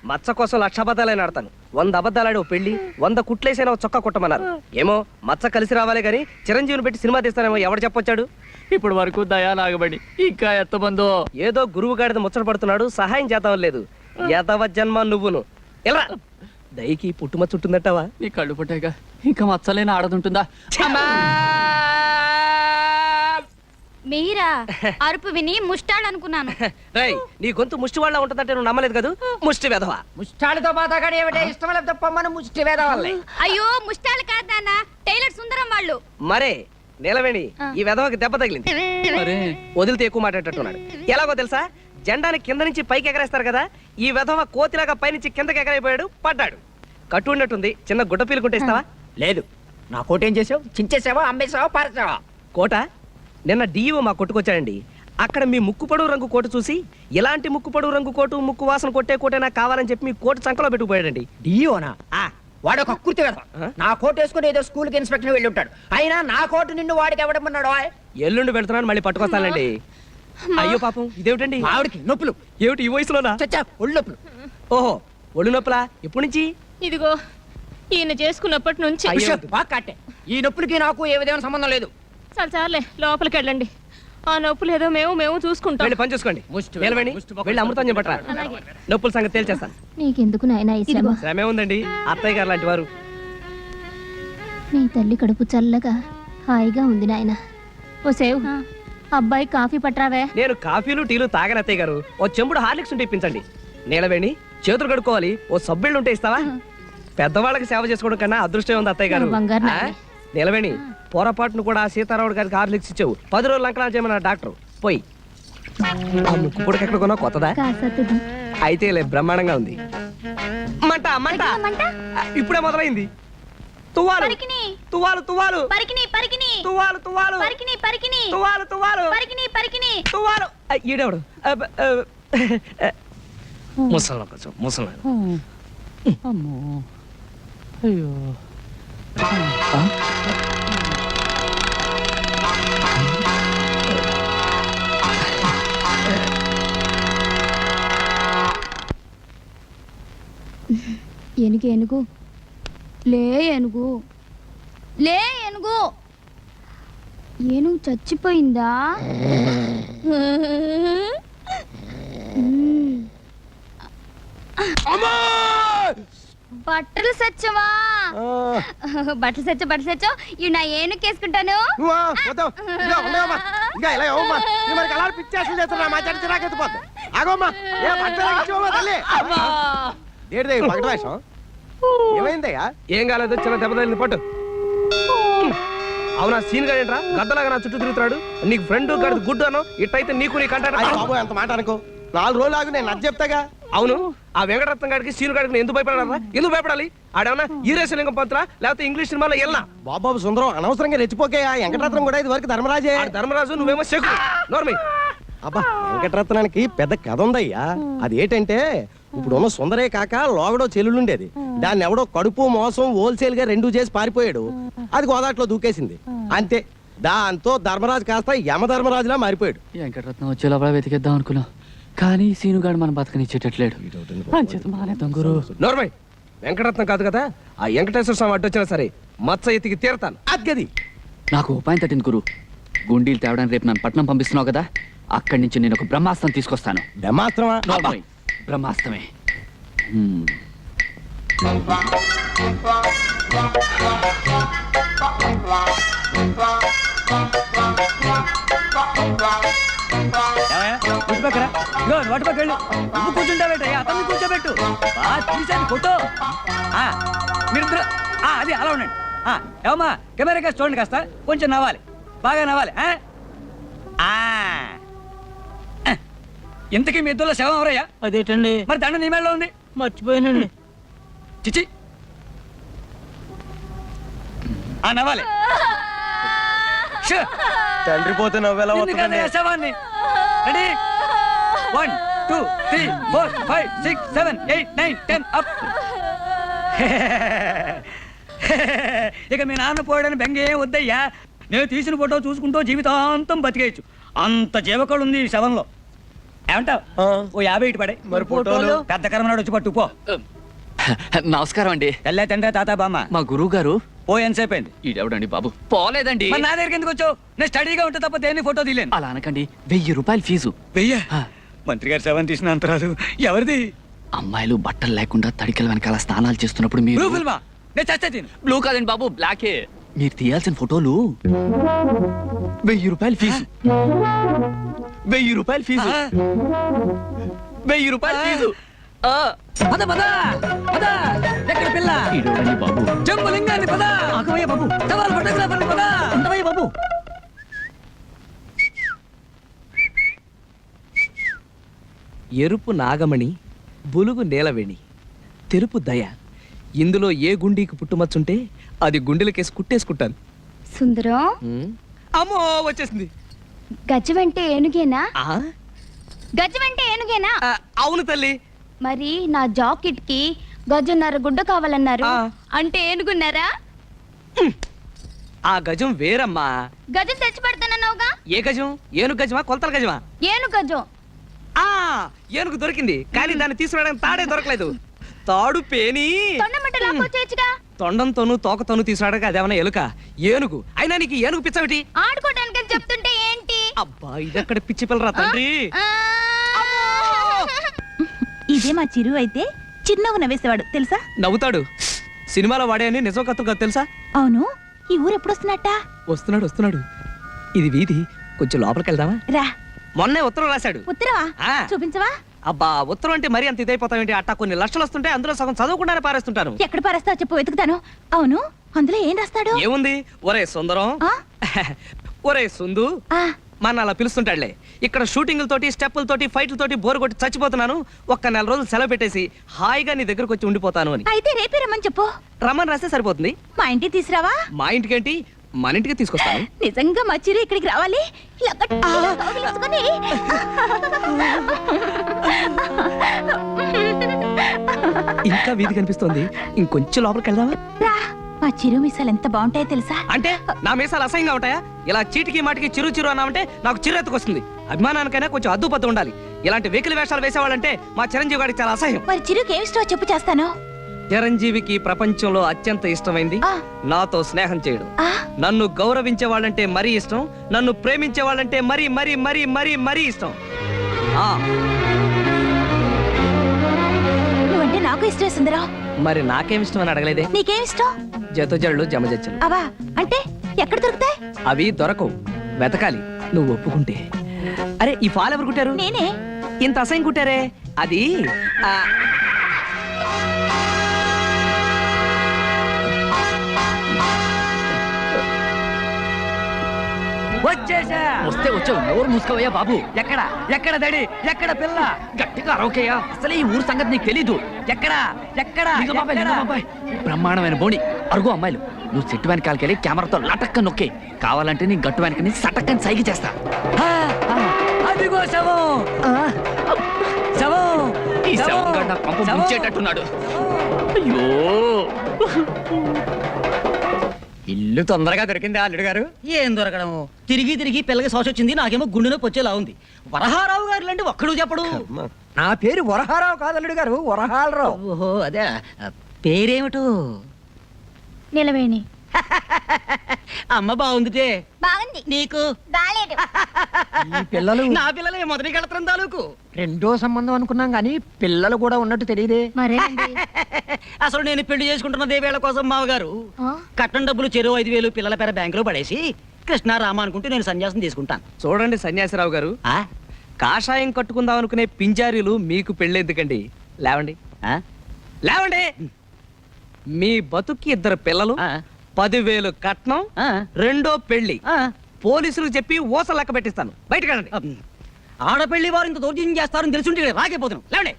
మచ్చ కోసం 1,00,000 అబద్ధాలైనా ఆడతాను. 100 అబద్ధాలాడి ఓ పెళ్లి, 100 కుట్లేసైనా ఓ చొక్కా కుట్టమన్నారు. ఏమో మచ్చ కలిసి రావాలే గాని చిరంజీవిని పెట్టి సినిమా తీస్తానేమో ఎవడు చెప్పొచ్చాడు? ఇప్పుడు వరకు దయాలాగబడి ఇంకా ఎంతమందో. ఏదో గురువు గాడిద ముచ్చట పడుతున్నాడు, సహాయం చేద్దాం లేదు. యదవ జన్మ నువ్వును. ఎలా దయకి పుట్టుమచ్చ ఉంటుందంటావా? నీ కళ్ళు పుట్టాక ఇంకా మచ్చలేని ఆడదుంటుందా? మీరా అరుపు విని ముష్టాలనుకున్నాను. రేయ్, నీ గొంతు ముష్టి వాళ్ళ ఉంటుందంటే నువ్వు నమ్మలేదు కదా. ముష్టి వెధవా. ముష్టాలతో బాధగాడు ఏమిటే ఇష్టం లేదు తప్ప ముష్టి వేదవాళ్ళే. అయ్యో ముష్టాలు కాదు నాన్న, టైలర్ సుందరం వాళ్ళు. మరే నిలవేణి, ఈ వెధవకి దెబ్బ తగిలింది. మరే వదిలితే ఎక్కువ మాట్లాడేటట్టున్నాడు. ఎలాగో తెలుసా, జెండాని కింద నుంచి పైకి ఎగరేస్తారు కదా, ఈ వెధవ కోతిలాగా పైనుంచి కిందకి ఎగరైపోయాడు, పడ్డాడు. కట్టు ఉన్నట్టుంది, చిన్న గుడ్డ పీలుకుంటే ఇస్తావా? లేదు, నా కోట ఏం చేసావు? చించేసావా, అమ్మేసావా, పారేసావా? కోట నిన్న డిఈఓ మా కొట్టుకొచ్చాడండి. అక్కడ మీ ముక్కు పొడవు రంగు కోటు చూసి, ఇలాంటి ముక్కు పొడవు రంగు కోటు, ముక్కు వాసన కొట్టే కోటే నాకు కావాలని చెప్పి మీ కోటు చంకలో పెట్టుకుపోయాడండి. డియోనా? వాడు ఒక కుర్తి వేద. నా కోట్ వేసుకుని ఏదో స్కూల్ కి ఇన్స్పెక్టర్ వెళ్ళి ఉంటాడు. అయినా నా కోటు నిన్ను వాడికి ఎవడమన్నాడు? ఎల్లుండి వెళ్తున్నాను, మళ్ళీ పట్టుకొస్తానండి. అయ్యో పాపం, ఇదేమిటండి? ఆవిడికి నొప్పులు. ఏమిటి ఈ వయసులోనా? చచ్చా, ఒళ్ళు నొప్పులు. ఓహో, ఒళ్ళు నొప్పులా? ఎప్పటి నుంచి? ఇదిగో ఈయన చేసుకున్నప్పటి నుంచి. అయ్యో. బాగా కట్టే. ఈ నొప్పులకి నాకు ఏ విధమైన సంబంధం లేదు. చాలే లోపలికి వెళ్ళండి. ఆ నొప్పులు ఏదో మేము చూసుకుంటాం. వెళ్ళి పని చూసుకోండి. నిలవండి, వెళ్ళి అమృతం చెప్పట్రా. నొప్పుల సంగతి తేల్చేస్తాను. నీకెందుకు నాయనా ఈ శ్రమ? శ్రమే ఉందండి, అత్తయ్య గారు లాంటి వారు. నీ తల్లి కడుపు చల్లగా హాయిగా ఉంది నాయనా. ఓ సేవ్, అబ్బాయి కాఫీ పట్రావే. నేను కాఫీలు టీలు తాగని అత్తయ్య గారు. ఓ చెంబుడు హార్లిక్స్ ఉంటే ఇప్పించండి. నీలవేణి, చేతులు కడుక్కోవాలి, ఓ సబ్బిళ్ళు ఉంటే ఇస్తావా? పెద్దవాళ్ళకి సేవ చేసుకోవడం కన్నా అదృష్టం ఉంది అత్తయ్య గారు. బంగారు ఆ? నీలవేణి, పొరపాటును కూడా సీతారాముడు గారికి హార్లిక్స్ ఇచ్చావు. 10 రోజులు అంకణాలు చేయమన్నారు డాక్టర్. పోయి ఆ ముక్కు పొడికి ఎక్కడ కొన్నా కొత్తదా? అయితే బ్రహ్మాండంగా ఉంది. మంట మంట ఇప్పుడే మొదలైంది. తువ్వాలు తువ్వాలు తువ్వాలు తువ్వాలు తువ్వాలు తువ్వాలు తువ్వాలు తువ్వాలు. ఈడెవడు? ముసలి కొంచెం ముసలి. అమ్మో అయ్యో ఏనుగు ఏనుగు లే ఏనుగు లే ఏనుగు ఏనుగు చచ్చిపోయిందా బట్టలు సచ్చవా బట్టలు సచ్చో ఇవి నా ఏనుగు వేసుకుంటాను ఏమైందయ్యా? ఏం కాలేదు, చిన్న దెబ్బ తగిలింది పట్టు. అవునా సీన్ గా ఏంట్రా గద్దలాగా నా చుట్టూ తిరుగుతాడు? నీకు ఫ్రెండ్ గడిది గుడ్ అను, ఇట్టయితే నీకు నీ కంటాడు. బాబు అంత మాట అనుకో, 4 రోజులు ఆగు, నేను నచ్చ చెప్తాగా. అవును, ఆ వెంకటరత్నం గారికి సీను గారికి ఎందుకు భయపడాలరా? ఎందుకు భయపడాలి? ఆడేమన్నా ఈరేశలింగం పంతులా లేకపోతే ఇంగ్లీష్ సినిమాలో వెళ్ళా? బాబాబు సుందరం అనవసరంగా రెచ్చిపోకే. వెంకటరత్నం కూడా ఇది వరకు ధర్మరాజే. ధర్మరాజు, నువ్వేమో శకు నోర్మి. అబ్బా, వెంకటరత్నానికి పెద్ద కథ ఉందయ్యా. అది ఏంటంటే ఇప్పుడున్న సుందరే కాక లోగడో చెల్లుండేది. దాన్ని ఎవడో కడుపు మోసం హోల్సేల్ గా 2 చేసి పారిపోయాడు. అది గోదాట్లో దూకేసింది అంతే. దాంతో ధర్మరాజు కాస్త యమధర్మరాజులా మారిపోయాడు. వెంకటరత్నం వచ్చేలా వెతికేద్దాం అనుకున్నాం, కానీ సీనుగాడు మనం బతకనిచ్చేటట్లేడు. నోర్మై, వెంకటరత్నం కాదు కదా, ఆ వెంకటేశ్వర స్వామి అడ్డొచ్చినా సరే మచ్చ ఎత్తికి తీరతాను. అద్గది నాకు ఉపాయం తట్టింది గురు. గుండీలు తేవడానికి రేపు నన్ను పట్నం పంపిస్తున్నావు కదా, అక్కడి నుంచి నేను ఒక బ్రహ్మాస్త్రం తీసుకొస్తాను. బ్రహ్మాస్త్రమా? నోర్మై, బ్రహ్మాస్త్రమే. కూర్చుంటావేటయ్యా, అతన్ని కూర్చోబెట్టు. తీసాను ఫోటో. మీరిద్దరు అది అలా ఉండండి. ఏమమ్మా కెమెరా కాస్త చూడండి, కాస్త కొంచెం నవ్వాలి, బాగా నవ్వాలి. ఇంతకీ మీ ఇద్దరులో శవం ఎవరయ్యా? అదేటండి, మరి దండ నీ మేడలో ఉంది. మర్చిపోయానండి. చిచి నవ్వాలి. తండ్రి పోతే నవ్వేలా శవాన్ని రెడీ 1 2 3 4 5 6 7 8 9 10 అప్. ఇక మీ నాన్న పోయాడని బెంగ ఏం వద్దయ్యా. నేను తీసిన ఫోటో చూసుకుంటూ జీవితాంతం బతికేయచ్చు, అంత జీవకళ ఉంది ఈ శవంలో. ఏమంటావు? ఓ 50 ఇటు పడే. మరి ఫోటోలు? పెద్ద కర్మనాడు వచ్చి పట్టు పో. నమస్కారం అండి. తెల్లే తండ్రి తాత బామ్మ. మా గురువు గారు ఓ ఎంతసేపు అయింది? ఈడెవడండి బాబు? పోలేదండి. మరి నా దగ్గరికి ఎందుకు వచ్చావు? నేను స్టడీగా ఉంటే తప్ప దేన్ని ఫోటో తీలేను. అలా అనకండి, 1000 రూపాయలు ఫీజు. 1000? మంత్రి గారు శవం తీసిన అంతరాలు ఎవరిది? అమ్మాయిలు బట్టలు లేకుండా తడికల వెనకాల స్నానాలు చేస్తున్నప్పుడు మీరు. బ్లూ ఫిల్మా? నేను చస్తే తిను. బ్లూ కాదండి బాబు, బ్లాకే. మీరు తీయాల్సిన ఫోటోలు 1000 రూపాయలు ఫీజు. 1000 రూపాయలు ఫీజు. 1000 రూపాయలు ఫీజు. పద పద పద. ఎక్కడ పిల్ల? ఈడెవడండి బాబు? జంబులింగాన్ని పద. ఆగవయ్య బాబు. సవాల్ ఫోటోగ్రాఫర్ని పద. ఉండవయ్య బాబు. ఎరుపు నాగమణి, బులుగు నేలవేణి, తెలుపు దయ. ఇందులో ఏ గుండీకి పుట్టుమచ్చుంటే అది గుండెలకేసి కుట్టేసుకుంటాను. సుందరం, అమ్మో వచ్చేసింది. గజమంటే ఏనుగేనా? ఆ? గజమంటే ఏనుగేనా? అవును తల్లి. మరి నా జాకెట్ కి గజన్నర గుడ్డ కావాలన్నారు, ఆ. అంటే ఏనుగున్నారా? ఆ గజం వేరమ్మా. గజం తెచ్చి పెడతానన్నావుగా. ఏ గజం? ఏనుగు గజమా కొలతల గజమా? ఏనుగు గజం. ఆ ఏనుగు దొరికింది, కానీ దాన్ని తీసుకురావడానికి తాడే దొరకలేదు. తాడు పేని తొండమట్ట లాక్కొచ్చేయచ్చుగా. తొండంతోనూ తోకతోనూ తీసుకురావడానికి అదేమన్నా ఎలుక? ఏనుగు అయినా నీకు ఏనుగు పిచ్చవిటి? ఆడుకోవడానికి అని చెప్తుంటే ఏంటి? అబ్బా ఇదెక్కడ పిచ్చి పిల్లరా తండ్రి. ఇదే మా చిరు అయితే చిరునవ్వు నవ్వేసేవాడు తెలుసా? నవ్వుతాడు. సినిమాలో వాడే అని నిజం కథ కాదు తెలుసా? అవును, ఈ ఊరు ఎప్పుడు వస్తున్నట్ట? వస్తున్నాడు వస్తున్నాడు. ఇది వీధి, కొంచెం లోపలికి వెళ్దామా? రా. మొన్నే ఉత్తరం రాశాడు. ఉత్తరవా? ఆ. చూపించవా? అబ్బా ఉత్తరం అంటే మరీ అంత ఇదైపోతావేంటి? అట్టా కొన్ని లక్షలు వస్తుంటే అందులో సగం చదవకుండానే పారేస్తుంటాను. ఎక్కడ పారేస్తావు చెప్పు, వెతుకుతాను. అవును, అందులో ఏం రాస్తాడు? ఏముంది? ఒరే సుందరం, ఆ? ఒరే సుందు, ఆ, మన అలా పిలుస్తుంటాడులే. ఇక్కడ షూటింగ్లతోటి స్టెప్పులతోటి ఫైట్లతోటి బోరు కొట్టి చచ్చిపోతున్నాను. ఒక్క 4 రోజులు సెలవు పెట్టేసి హాయిగా నీ దగ్గరకు వచ్చి ఉండిపోతాను అని. అయితే రేపే రమ్మని చెప్పు. రమ్మని రాస్తే సరిపోతుంది. మా ఇంటికి తీసురావా? మా ఇంటికేంటి, మన ఇంటికి తీసుకొస్తాను. నిజంగా మా చిరు ఇక్కడికి రావాలి. ఇలా గట్టిగా కౌగిలించుకొని. ఇంకా వీధి కనిపిస్తోంది, ఇంకొంచెం లోపలికి వెళ్దామా? రా. మా చిరు మిసాలు ఎంత బాగుంటాయో తెలుసా? అంటే నా మీసాలు అసహ్యంగా ఉంటాయా? ఇలా చీటికి మాటికి చిరు చిరు అన్నామంటే నాకు చిరెత్తుకొస్తుంది. అభిమానానికైనా కొంచెం అద్దుపద్దు ఉండాలి. ఇలాంటి వెకిలి వేషాలు వేసేవాళ్ళంటే మా చిరంజీవి గారికి చాలా అసహ్యం. మరి చిరుకి ఏమి ఇష్టమో చెప్పు, చేస్తాను. చిరంజీవికి ప్రపంచంలో అత్యంత ఇష్టమైంది నాతో స్నేహం చేయడం. నన్ను గౌరవించే వాళ్ళంటే మరీ ఇష్టం, నన్ను ప్రేమించే వాళ్ళంటే మరీ మరీ మరీ మరీ మరీ ఇష్టం. నువ్వంటే నాకు ఇష్టం సుందరం. మరి నాకేం ఇష్టం అని అడగలేదే. నీకేం ఇష్టం? జతజళ్ళు జమజచ్చలు. అవా అంటే ఎక్కడ దొరుకుతాయి? అవి దొరకవు, వెతకాలి. నువ్వు ఒప్పుకుంటే. అరే ఈ ఫాల్ ఎవరు కుట్టారు? నేనే. ఇంత అసహ్యం కుట్టారే. అది వచ్చేసా. వస్తే వచ్చావు, నోరు మూసుకోవయ్యా బాబు. ఎక్కడ ఎక్కడ దడి, ఎక్కడ పిల్ల? గట్టిగా అరవకయ్యా, అసలే ఈ ఊరు సంగతి నీకు తెలీదు. ఎక్కడ ఎక్కడ లింగబాబాయ్, లింగబాబాయ్, బ్రహ్మాండమైన బోణి. అరుగు అమ్మాయిలు, నువ్వు చెట్టు వెనకాలకెళ్ళి కెమెరాతో లటక్క నొక్కే. కావాలంటే నీ గట్టు వెనకని సటక్కని సైకి చేస్తా. అదిగో శవం. శవం. ఈ శవం గడ్డ పంప ముంచేటట్టున్నాడు. అయ్యో, ఇల్లు తొందరగా దొరికింది అల్లుడు గారు. ఏం దొరకడము, తిరిగి తిరిగి పిల్లకి శ్వాస వచ్చింది, నాకేమో గుండె నొప్పి వచ్చేలా ఉంది. వరహారావు గారు లాంటి ఒక్కడు చెప్పడు. నా పేరు వరహారావు కాదు అల్లుడు గారు, వరహాలరావు. ఓహో అదే, పేరేమిటో? నిలవేణి. అమ్మ బాగుందిటే. బాగుంది. నీకు బాలేదు. ఈ పిల్లలు నా పిల్లలే మొదటి కడతరం తాలూకు. రెండో సంబంధం అనుకున్నాం గానీ పిల్లలు కూడా ఉన్నట్టు తెలియదే. మరేనండి. అసలు నేను పెళ్లి చేసుకుంటున్న దేవేళ కోసం మావగారు కట్నం డబ్బులు చెరువు 5,000 పిల్లల పేర బ్యాంకులో పడేసి కృష్ణారామ అనుకుంటే నేను సన్యాసం తీసుకుంటాను. చూడండి సన్యాసిరావు గారు, కాషాయం కట్టుకుందాం అనుకునే పింజారీలు మీకు పెళ్ళెందుకండి? లేవండి. లేవండి. మీ బతుక్కి 2 పిల్లలు, 10,000 కట్నం, రెండో పెళ్లి. పోలీసులకు చెప్పి ఊస లెక్క పెట్టిస్తాను. బయటకెళ్ళండి. ఆడపెళ్లి వారు ఇంత దౌర్జన్యం చేస్తారని తెలుసుంటే రాకపోతున్నాం. లేవండి.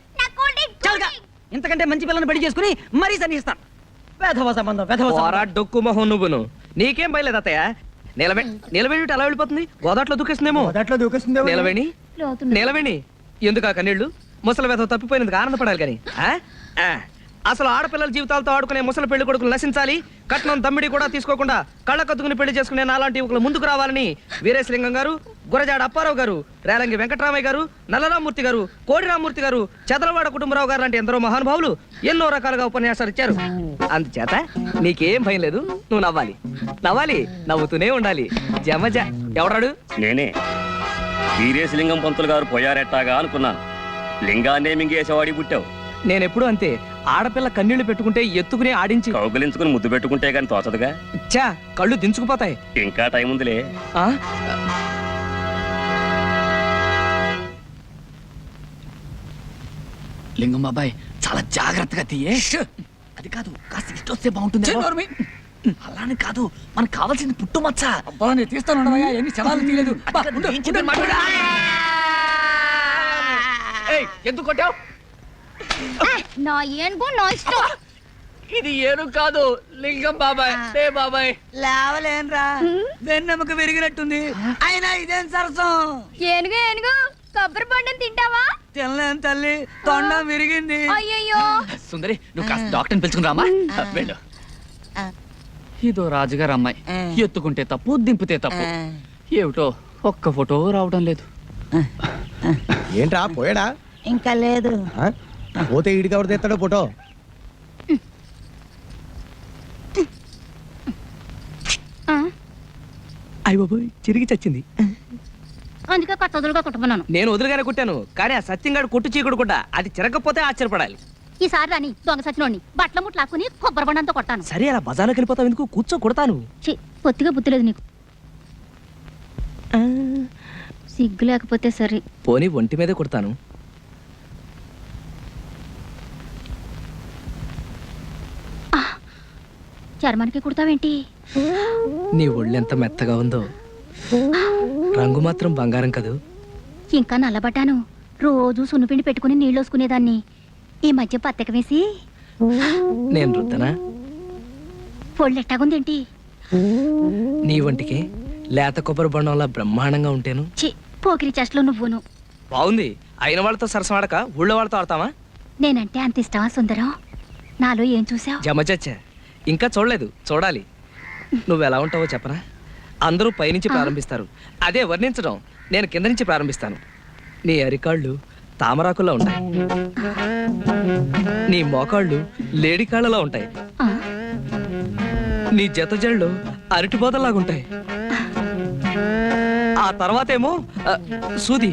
చాలుగా. ఇంతకంటే మంచి పిల్లని పెళ్లి చేసుకుని మరీ సన్నిస్తాను. వేధవ సంబంధం, వేధవ సంబంధం. డొక్కు మొహం నువ్వును. నీకేం బయలేదు అత్తయ్య. నిలబెట్టి అలా వెళ్ళిపోతుంది. గోదాట్లో దూకేస్తుందేమో. మొదట్లో దూకేస్తుంది. నిలవేణి, నిలవేణి, ఎందుకు ఆ కన్నీళ్ళు? ముసలి వేధం తప్పిపోయినందుకు ఆనందపడాలి కానీ. అసలు ఆడపిల్లల జీవితాలతో ఆడుకునే ముసలి పెళ్లి కొడుకులు నశించాలి. కట్నం దమ్మిడి కూడా తీసుకోకుండా కళ్ళకత్తుకుని పెళ్లి చేసుకునే నాలాంటి యువకులు ముందుకు రావాలని వీరేశలింగం గారు, గురజాడ అప్పారావు గారు, రేలంగి వెంకటరామయ్య గారు, నల్లరామూర్తి గారు, కోడి రామూర్తి గారు, చదలవాడ కుటుంబరావు గారు లాంటి ఎందరో మహానుభావులు ఎన్నో రకాలుగా ఉపన్యాసాలు ఇచ్చారు. అందుచేత నీకేం భయం లేదు. నువ్వు నవ్వాలి, నవ్వాలి, నవ్వుతూనే ఉండాలి. జమజ. ఎవరాడు? నేనే. వీరేశలింగం పంతులు గారు పోయారెట్టాగా అనుకున్నాను. లింగాన్నే మింగేసేవాడి పుట్టావు. నేనెప్పుడు అంతే. ఆడపిల్ల కన్నీళ్లు పెట్టుకుంటే ఎత్తుకుని ఆడించి కౌగిలించుకుని ముద్దు పెట్టుకుంటే గాని తోచదుగా. చా, కళ్ళు దించుకుపోతాయి. ఇంకా టైం ఉందిలే. లింగం బాబాయ్, చాలా జాగ్రత్తగా తీయే. అది కాదు, కాస్త ఇష్టం వస్తే బాగుంటుంది. అలానే కాదు, మనకు కావాల్సింది పుట్టుమచ్చ. అబ్బా నేను తీస్తాను. ఎన్ని శవాలు తీయలేదు. ఎందుకు కొట్టావు? నా ఏనుగు నా ఇష్టం. ఇది ఏను కాదు, లింగం బాబాయ్. బాబాయ్ లేవలేనరా, వెన్నెముక విరిగినట్టుంది. అయినా ఇదేం సరసం? ఏనుగు ఏనుగు, కొబ్బరి బొండం తింటావా? తినలేను తల్లి, తొండం విరిగింది. అయ్యయ్యో. సుందరి, నువ్వు కాస్త డాక్టర్ని పిలుచుకుని రామా. వెళ్ళు. ఇదో రాజుగారు అమ్మాయి. ఎత్తుకుంటే తప్పు, దింపితే తప్పు. ఏమిటో ఒక్క ఫోటో రావడం లేదు. ఏంట్రా పోయాడా? ఇంకా లేదు. పోతే ఈడికి ఎవరు తెస్తాడో ఫోటో? అయ్య బాబోయ్, చిరిగి చచ్చింది. అందుకే కొత్త వదులుగా కుట్టుకున్నాను. నేను వదులుగానే కుట్టాను, కానీ ఆ సత్యంగాడు కొట్టు చీకుడు కూడా. అది చిరగకపోతే ఆశ్చర్యపడాలి. ఈసారి రాని దొంగ సచ్చినోడిని బట్టల ముట్లాక్కుని కొబ్బరి బొండంతో కొట్టాను. సరే, అలా బజార్లోకి వెళ్ళిపోతావు ఎందుకు? కూర్చో, కొడతాను. పొత్తిగా బుద్ధి లేదు నీకు. సిగ్గు లేకపోతే సరే. పోనీ ఒంటి మీదే కొడతాను. చర్మానికి కుడతావేంటి? నీ ఒళ్ళెంత మెత్తగా ఉందో. రంగు మాత్రం బంగారం కదూ. ఇంకా నల్లబడ్డాను. రోజు సున్నుపిండి పెట్టుకుని నీళ్ళు వసుకునేదాన్ని. ఈ మధ్య పత్తక వేసి నేను రుద్దనా? పొళ్ళు ఎట్టాగుందేంటి? నీ వంటికి లేత కొబ్బరి బొండంలా బ్రహ్మాండంగా ఉంటేను. పోకిరి చెస్ట్లో నువ్వును. బాగుంది. అయిన వాళ్ళతో సరసమాడక ఊళ్ళో వాళ్ళతో ఆడతావా? నేనంటే అంత ఇష్టమా సుందరం? నాలో ఏం చూసావు? జమచచ్చా, ఇంకా చూడలేదు, చూడాలి. నువ్వెలా ఉంటావో చెప్పరా? అందరూ పైనుంచి ప్రారంభిస్తారు, అదే వర్ణించడం నేను కింద నుంచి ప్రారంభిస్తాను. నీ అరికాళ్ళు తామరాకుల్లో ఉంటాయి. నీ మోకాళ్ళు లేడి కాళ్ళలా ఉంటాయి. ఆ, నీ జత జళ్ళు అరటి బోదలాగుంటాయి. ఆ తర్వాతేమో సూది.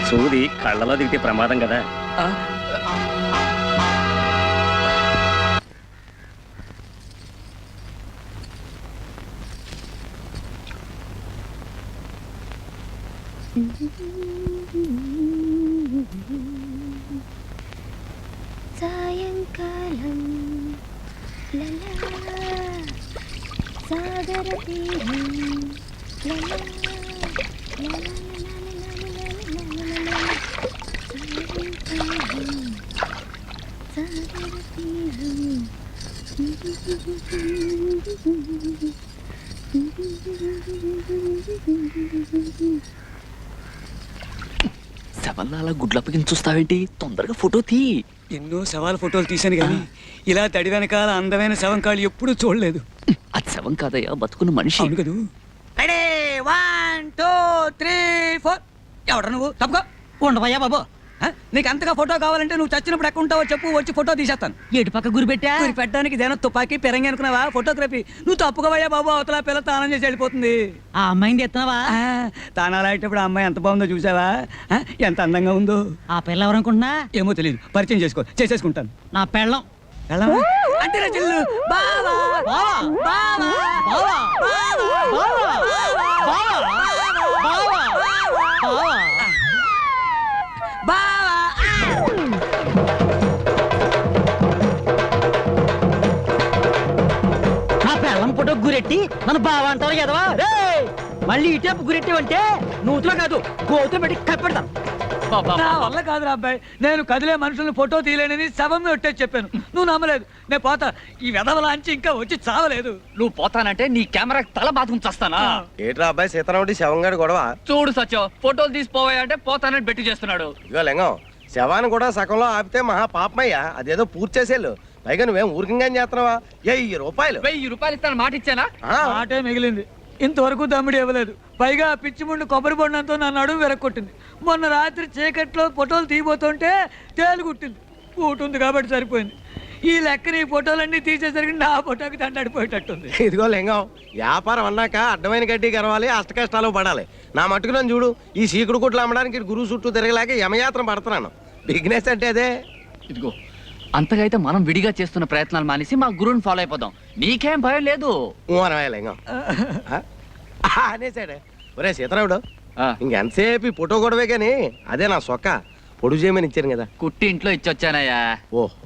సూది కళ్ళలో దిగితే ప్రమాదం కదా. ఆ, సాయంకాలం లలా, సాగర తీరం లలా, లలా, సాగర తీరం. శవల్లా అలా గుడ్లప్పగిన చూస్తావేంటి? తొందరగా ఫోటో తీ. ఎన్నో శవాల ఫోటోలు తీశాను కానీ ఇలా తడి వెనకాల అందమైన శవం కాళ్ళు ఎప్పుడూ చూడలేదు. అది శవం కాదయ్యా, బతుకున్న మనిషి. అవును కదూ. 1 2 3 4. ఎవడ నువ్వు? తప్పుకో. ఉండవయ్యా బాబు. నీకు అంతగా ఫోటో కావాలంటే నువ్వు చచ్చినప్పుడు ఎక్కడ ఉంటావో చెప్పు, వచ్చి ఫోటో తీసేస్తాను. ఎటు పక్క గురి పెట్టా? గురి పెట్టడానికి ఇదేనా తుపాకీ పెరంగి అనుకున్నావా? ఫోటోగ్రఫీ. నువ్వు తప్పుకోవయ్యా బాబు, అవతల పిల్ల తానం చేసి వెళ్ళిపోతుంది. ఆ అమ్మాయిని ఎత్తున్నావా? తానాలు ఆడేటప్పుడు ఆ అమ్మాయి ఎంత బాగుందో చూసావా? ఎంత అందంగా ఉందో. ఆ పిల్ల ఎవరనుకుంటున్నా? ఏమో తెలియదు, పరిచయం చేసేసుకుంటాను. నా పెళ్ళం. అంటే నా చెల్లు. బావా బావా బావా బావా బావా బావా బావా బావా. నా పెళ్ళం ఫోటో గురెట్టి నన్ను బావ అంటారు కదవా? మళ్ళీ ఇటేపు గురెట్టివంటే నూతులో కాదు గోతులు పెట్టి కప్పెడతాను. నా వల్ల కాదురా అబ్బాయి, నేను కదిలే మనుషుల్ని ఫోటో తీయలేనని శవం ఒట్టే చెప్పాను. నువ్వు నమ్మలేదు. నేను పోతా. ఈ వెధవలాంచి ఇంకా వచ్చి చావలేదు. నువ్వు పోతానంటే నీ కెమెరా తల బాత్రూమ్ చస్తానా? ఏట్రా అబ్బాయి సీతారాముడి శవంగాడు గొడవ? చూడు సత్యం, ఫోటోలు తీసిపోవాయంటే పోతానని బెట్టి చేస్తున్నాడు. ఇగో లింగం, శవాన్ని కూడా సగంలో ఆపితే మహా పాపమయ్యా. అదేదో పూర్తి చేసేళ్ళు. పైగా నువ్వేం ఊరికంగా చేస్తున్నావా? 1000 రూపాయలు. 1000 రూపాయలు ఇస్తాను మాట ఇచ్చానా? ఆటే మిగిలింది. ఇంతవరకు దమ్ముడు ఇవ్వలేదు. పైగా పిచ్చి ముందు కొబ్బరి బొండంతో నన్ను అడుగు వెరక్కొట్టింది. మొన్న రాత్రి చీకట్లో ఫోటోలు తీయబోతుంటే తేలు కుట్టింది. కూటుంది కాబట్టి సరిపోయింది. ఈ లెక్కన ఈ ఫోటోలన్నీ తీసేసరికి నా ఫోటోకి దండడిపోయేటట్టుంది. ఇదిగో లింగం, వ్యాపారం అన్నాక అడ్డమైన గడ్డి గరవాలి, అష్ట కష్టాలు పడాలి. నా మట్టుకు నన్ను చూడు, ఈ సీకుడు కుట్లు అమ్మడానికి గురువు చుట్టూ తిరగలేక యమయాత్ర పడుతున్నాను. బిజినెస్ అంటే అదే. ఇదిగో, అంతగా అయితే మనం విడిగా చేస్తున్న ప్రయత్నాలు మానేసి మా గురువుని ఫాలో అయిపోదాం. నీకేం భయం లేదు. లింగం అనేసాడే. ఒరే సీతారాముడు, ఇంకెంతసేపు ఈ ఫోటో గొడవే కానీ అదే నా సొక్క పొడుగు చేయమని ఇచ్చాను కదా. కుట్టి ఇంట్లో ఇచ్చొచ్చానయ్యా. ఓహో,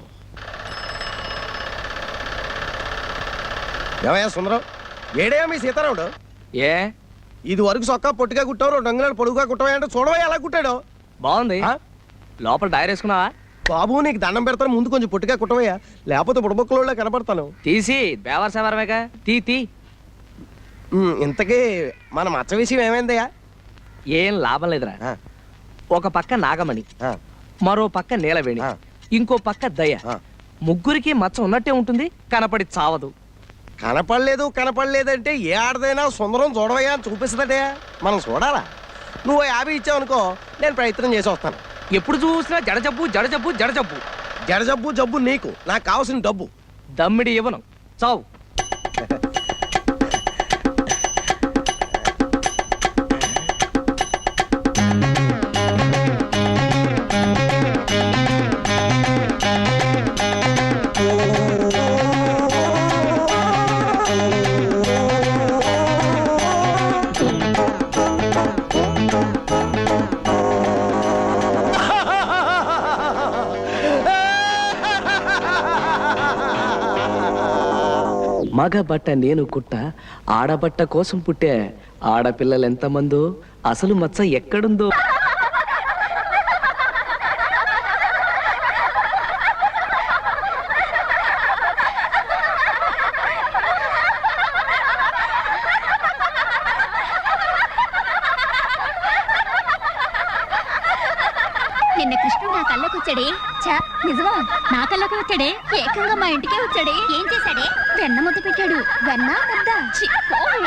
ఏమయ్యా సుందరం, ఏడేయా మీ సీతారాముడు? ఏ ఇది వరకు సొక్క పొట్టిగా కుట్టావు, 2 అంగుళాలు పొడుగుగా కుట్టవా అంటే చూడవా ఎలా కుట్టాడు. బాగుంది. లోపల డైరీ వేసుకున్నావా? బాబు నీకు దండం పెడతాను, ముందు కొంచెం పొట్టిగా కుట్టవయ్యా, లేకపోతే బుడబొక్కలో కనపడతాను. తీసి బేవర్ సేవరమేగా తీ. ఇంతకీ మన మచ్చ విషయం ఏమైందయ్యా? ఏం లాభం లేదురా. ఒక పక్క నాగమణి, మరో పక్క నీలవేణి, ఇంకో పక్క దయ. ముగ్గురికి మచ్చ ఉన్నట్టే ఉంటుంది, కనపడి చావదు. కనపడలేదంటే ఏ ఆడదైనా సుందరం చూడవయ్యా అని చూపిస్తుందటే మనం చూడాలా? నువ్వు 50 ఇచ్చావనుకో, నేను ప్రయత్నం చేసి వస్తాను. ఎప్పుడు చూసినా జడజబ్బు జడజబ్బు జడజబ్బు. జడజబ్బు జబ్బు నీకు, నాకు కావాల్సిన డబ్బు. దమ్మిడి ఇవ్వను, చావు. మగ బట్ట నేను కుట్ట, ఆడబట్ట కోసం పుట్టే. ఆడపిల్లలు ఎంతమందో, అసలు మచ్చ ఎక్కడుందో. నిన్న కృష్ణుడు నా కళ్ళకు వచ్చాడే. నిజమా? నా కళ్ళకు వచ్చాడే. ఏకంగా మా ఇంటికే వచ్చాడే. ఏం చేశాడే? వెన్న ముద్ద పెట్టాడు. వెన్న ముద్ద. ఛీ, పోవే.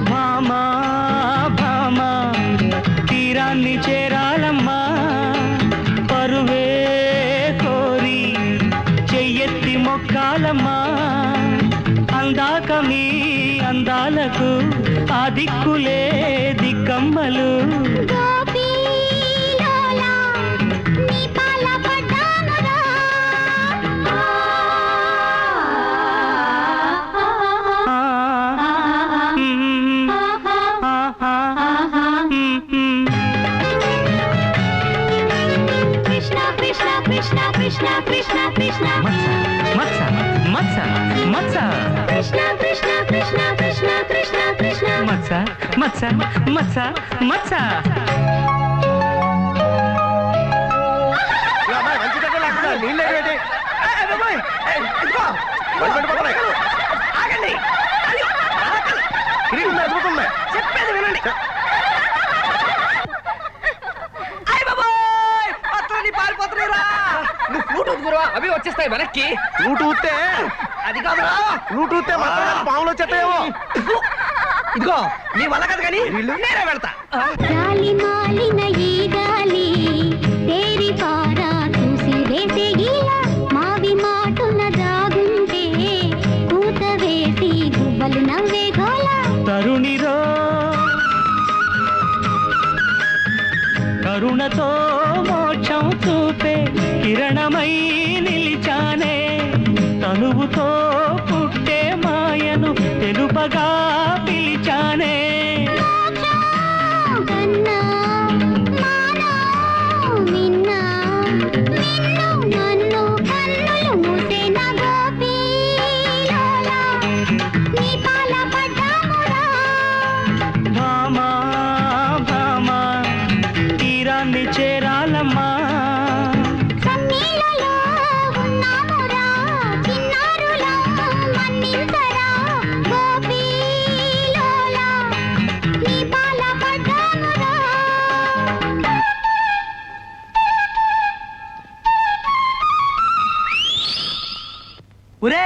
భామా భామా తీరాన్ని చేరాలమ్మా పరువే కోరి చెయ్యెత్తి మొక్కాలమ్మా అందాక మీ అందాలకు ఆ దిక్కులే దిక్కమ్మలు కృష్ణ కృష్ణ కృష్ణ కృష్ణ కృష్ణ కృష్ణ మత్స మత్స మత్స కృష్ణ కృష్ణ కృష్ణ కృష్ణ కృష్ణ కృష్ణ మత్స మత్స మత్స మత్స చెప్పేది వినండి. నువ్వు బ్లూటూత్ గురువా అవి వచ్చేస్తాయి వెనక్కి. బ్లూటూత్ అది కాదురా. బ్లూటూత్ పాములు వచ్చేస్తాయేమో. ఇదిగో నీ వల్ల కదా కానీ నేనే వెళ్తా. గాలి మాలిన ఈ గాలి తేరి పారా చూసి వేసే గీలా మావి మాటున దాగుంటే కూత వేసి గువ్వలు నవ్వే గోలా తరుణిరో కరుణతో మోక్షం చూపే కిరణమై నిలిచానే తనువుతో పుట్టే మాయను తెలుపగా పిలిచానే కన్నా మానా నిన్నా నిన్ను నన్ను కన్నులు మూసే నా గోపీలోలా నీ పాల పడ్డామురా భామా భామా తీరాన్ని చేరాలమ్మా సన్నీలలో ఉన్నామురా చిన్నారులా మన్నించరా గోపీలోలా నీ పాల పడ్డామురా ఒరే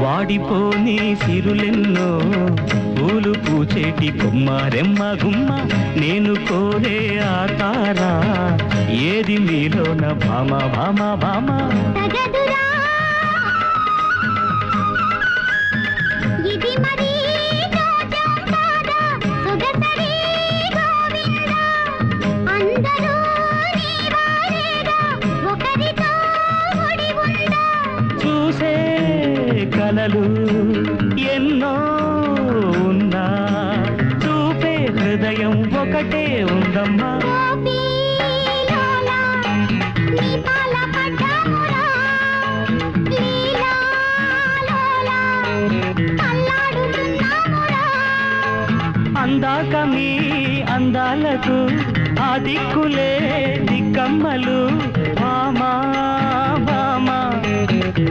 వాడిపోని సిరులెన్నో పూలు పూచేటి కొమ్మ రెమ్మ గుమ్మ నేను కోరే ఆ తారా ఏది మీలోన భామ భామ భామ తగదురా ఇది మరి దోచం కాదా సొగసరి గోవిందా అందరూ నీ వారేగా ఒకరితో ముడి ఉందా చూసే కలలు ఎన్నో ఉన్నా చూపే హృదయం ఒకటే ఉందమ్మా గోపీలోలా నీ పాల పడ్డామురా లీలాలోలా అల్లాడుతున్నామురా అందాక మీ అందాలకు ఆ దిక్కులే దిక్కమ్మలు భామా భామా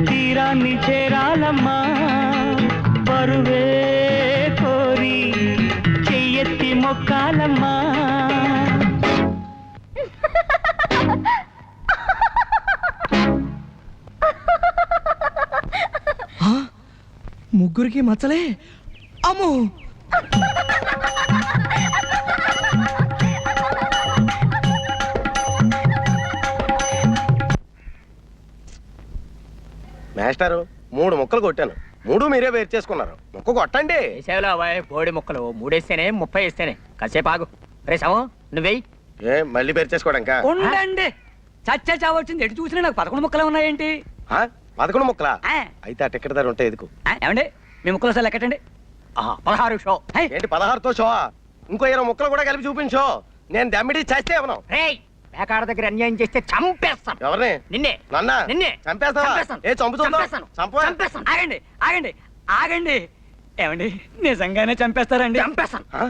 తీరాన్ని చేరాలమ్మా పరువే కోరి చెయ్యెత్తి మొక్కాలమ్మా ముగ్గురికి మచ్చలే అమ్మో. మాస్టారు 3 ముక్కలు కొట్టాను 3 మీరే వేరు చేసుకున్నారు. ముక్క కొట్టండి. వేసేవలా బాయ్ బోడి ముక్కలు 3 వేస్తేనే 30 వేస్తేనే కాసేపు ఆగు. రే సమో నువ్వేయి. ఏ మళ్ళీ పేరు చేసుకోవడానికా? ఉండండి. చచ్చా చావచ్చింది ఎటు చూసినా నాకు 11 ముక్కలే ఉన్నాయేంటి? 11 ముక్కలా? ఆ. అయితే ఆ టికెట్ ధర ఉంటాయి ఎదుకు. ఏమండి మీ ముక్కలు అసలు లెక్కటండి. 16 షో. ఏంటి 16తో షో? ఇంకో 20 ముక్కలు కూడా కలిపి చూపించో. నేను దమ్మిడి చేస్తే ఇవ్వను. రేయ్ పేకాడ దగ్గర అన్యాయం చేస్తే చంపేస్తాను. ఎవరిని? నిన్నే. నన్న నిన్నే. చంపేస్తావా? చంపేస్తాను. ఏ చంపు చూద్దాం. చంపేస్తాను. చంపవా? చంపేస్తాను. ఆగండి ఆగండి ఆగండి. ఏమండి నిజంగానే చంపేస్తారండి? చంపేస్తాను. ఆ?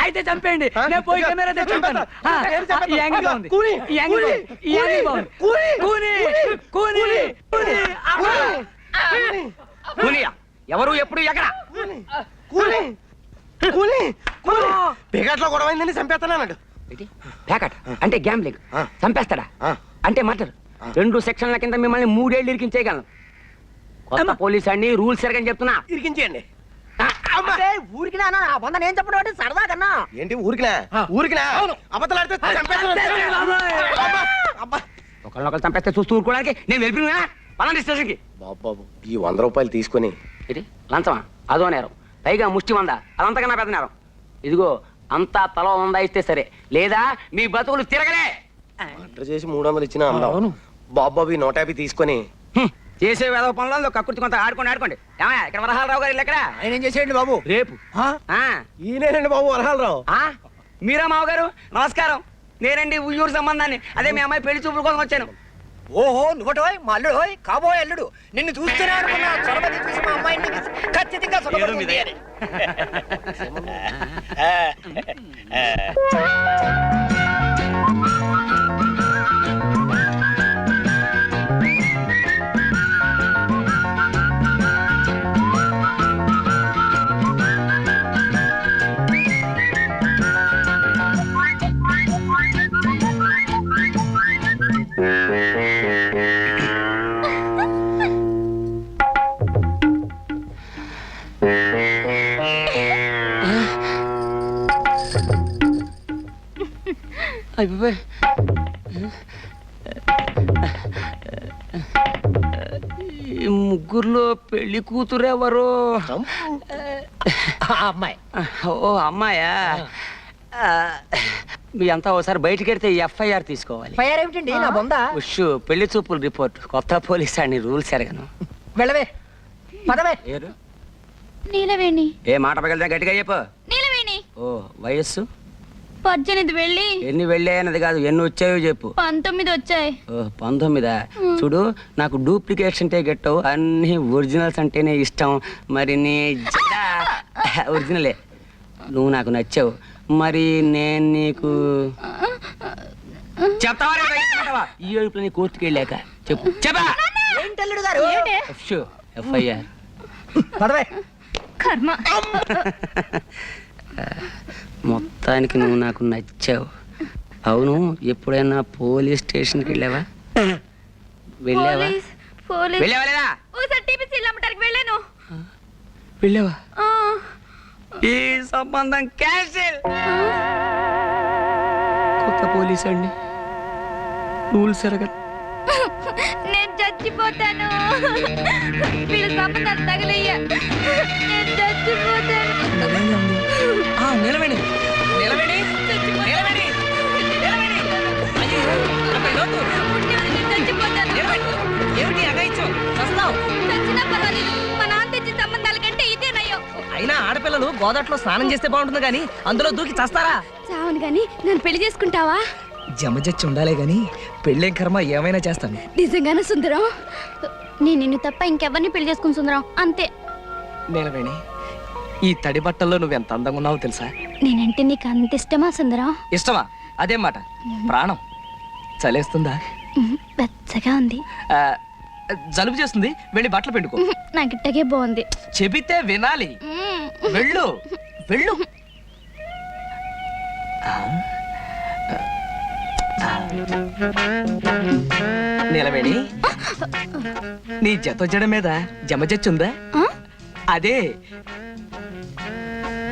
అయితే చంపేయండి. నేను పోయి కెమెరా తెచ్చుకుంటాను. ఈ యాంగిల్ బాగుంది. కూని. ఈ యాంగిల్ బాగుంది. ఈ యాంగిల్ బాగుంది. కూని కూని కూని. కూలియా? ఎవరు ఎప్పుడు ఎక్కడ? కూని కూని కూని పేకాట్లో గొడవైందని చంపేస్తానన్నాడు. పేకాట అంటే గ్యాంబ్లింగ్. ఆ. చంపేస్తాడా? ఆ. అంటే మర్డర్. 2 సెక్షన్ల కింద మిమ్మల్ని 3 ఏళ్ళు ఇరికించేయగలను. కొత్త పోలీస్ అండి, రూల్స్ సరిగ్గా చెప్తున్నా. ఇరికించేయండి. ఊరికి నా వంద నేను చెప్పడం సరదా కన్నా. ఏంటి ఊరికినా? ఊరికినా? అబద్ధాలాడితే చంపేస్తాను. ఒకళ్ళొకళ్ళు చంపేస్తే చూస్తూ ఊరుకోవడానికి నేను వెళ్ళిపోయినా పలాంటి స్టేషన్కి. బాబు ఈ 100 రూపాయలు తీసుకొని ఇది లంచమా? అదో నేరం. పైగా ముష్టి 100. అదంతకన్నా పెద్ద నేరం. ఇదిగో అంతా తల 100 ఇస్తే సరే, లేదా మీ బతుకులు తిరగలే. మర్డర్ చేసి 300 ఇచ్చినా అందం. బాబు ఈ 150 తీసుకొని చేసే వేద పనులలో కక్కుర్తి కొంత ఆడుకోండి. ఏమయ్య ఇక్కడ వరహాలరావు గారు ఇల్లు ఎక్కడ? ఆయన ఏం చేసేయండి బాబు? రేపు. ఈయనేనండి బాబు వరహాలరావు. మీరా మావగారు? నమస్కారం. నేనండి ఉయ్యూరు సంబంధాన్ని. అదే మీ అమ్మాయి పెళ్లి చూపుల కోసం వచ్చాను. ఓహో నువ్వటోయ్ మా అల్లుడోయ్ కాబోయే అల్లుడు. నిన్ను చూస్తూనే అనుకున్నా చొరబడి చూసి మా అమ్మాయిని ఖచ్చితంగా సుఖపడుతుంది అని. అయ్యో ఈ ముగ్గురులో పెళ్లి కూతురు ఎవరు? అమ్మాయి. ఓ అమ్మాయా? మీ అంతా ఒకసారి బయటికి వెళ్తే FIR తీసుకోవాలి. ఫైర్ ఏమిటండి నా బొందా? ఉష్ పెళ్లి చూపులు రిపోర్ట్. కొత్త పోలీస్ అండి, రూల్స్ ఎరగను. వెళ్ళవే పదవే. ఏరు నీలవేణి. ఏ మాట పగలదా గట్టిగా చెప్పు. నీలవేణి. ఓ వయస్సు 18 వెళ్ళి ఎన్ని వెళ్ళాయన్నది కాదు, ఎన్ని వచ్చాయో చెప్పు. 19 వచ్చాయి. ఓ 19. చూడు నాకు డూప్లికేట్స్ అంటే గెట్టవు, అన్ని ఒరిజినల్స్ అంటేనే ఇష్టం. మరి నీ ఒరిజినలే. నువ్వు నాకు నచ్చావు, మరి నేను నీకు చెప్తావా? ఈ ఏడుపులో నీ కోర్టుకి వెళ్ళాక చెప్పు. చెప్పా ఏంటి అల్లుడు గారు? FIR. పదవే. కర్మ. మొత్తానికి నువ్వు నాకు నచ్చావు. అవును, ఎప్పుడైనా పోలీస్ స్టేషన్కి వెళ్ళావా? వెళ్ళావా? వెళ్ళావా లేదా? ఒకసారి టీపీసీ అమ్మటానికి వెళ్ళాను. వెళ్ళావా? ఈ సంబంధం క్యాన్సిల్. కొత్త పోలీస్ అండి, రూల్స్ ఎరగదు. నేను చచ్చిపోతాను. వీళ్ళ సంబంధాలు తగలయ్యా. నేను చచ్చిపోతాను. నిలవేణి నిలవేణి నిలవేణి నిలవేణి. చచ్చిపోతాను. ఏమిటి అగాయిచ్చు చస్తావు? చచ్చినా పర్వాలేదు. మా నాన్న తెచ్చిన సంబంధాల కంటే ఇదే నయ్యం. అయినా ఆడపిల్లలు గోదాట్లో స్నానం చేస్తే బాగుంటుంది కానీ అందులో దూకి చస్తారా? చావును గాని నన్ను పెళ్లి చేసుకుంటావా? జమజచ్చి ఉండాలే గాని పెళ్ళేం కర్మ ఏమైనా చేస్తాను. నిజంగానే సుందరం? నేను నిన్ను తప్ప ఇంకెవరిని పెళ్లి చేసుకుని సుందరం అంతే. నిలవేణి, ఈ తడి బట్టల్లో నువ్వెంత అందంగా ఉన్నావో తెలుసా? నేనంటే నీకు అంత ఇష్టమా సుందరం? ఇష్టమా? అదేం మాట. ప్రాణం. చలేస్తుందా? వెచ్చగా ఉంది. జలుబు చేస్తుంది, వెళ్ళి బట్టలు పిండుకో. నాకు ఇట్టగే బాగుంది. చెబితే వినాలి. వెళ్ళు వెళ్ళు. నిలవేణి, నీ జత మీద జమజచ్చుందా? అదే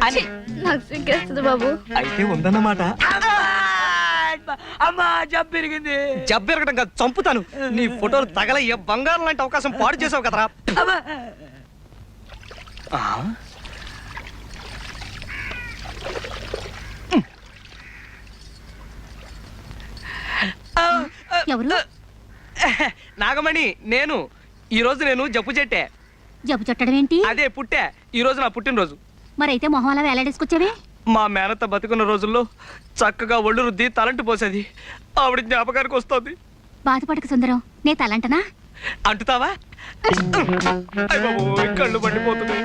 అని నాకు సిగ్గేస్తుంది బాబు. అయితే ఉందన్నమాట. అమ్మా జబ్బు పెరిగింది. జబ్బు పెరగడం కాదు, చంపుతాను. నీ ఫోటోలు తగలయ్యే బంగారం లాంటి అవకాశం పాడు చేసావు కదరా. ఎవరు? నాగమణి నేను. ఈ రోజు నేను జబ్బు చెట్టే. జబ్బు చుట్టడం ఏంటి? అదే పుట్టే. ఈ రోజు నా పుట్టినరోజు. మరైతే మొహం అలా వేలాడేసుకొచ్చావే? మా మేనత్త బతుకున్న రోజుల్లో చక్కగా ఒళ్ళు రుద్ది తలంటు పోసేది. ఆవిడ జ్ఞాపకానికి వస్తుంది. బాధపడక సుందరం, నే తలంటనా? అంటుతావా? అయ్ బాబోయ్, కళ్ళు మండిపోతున్నాయి.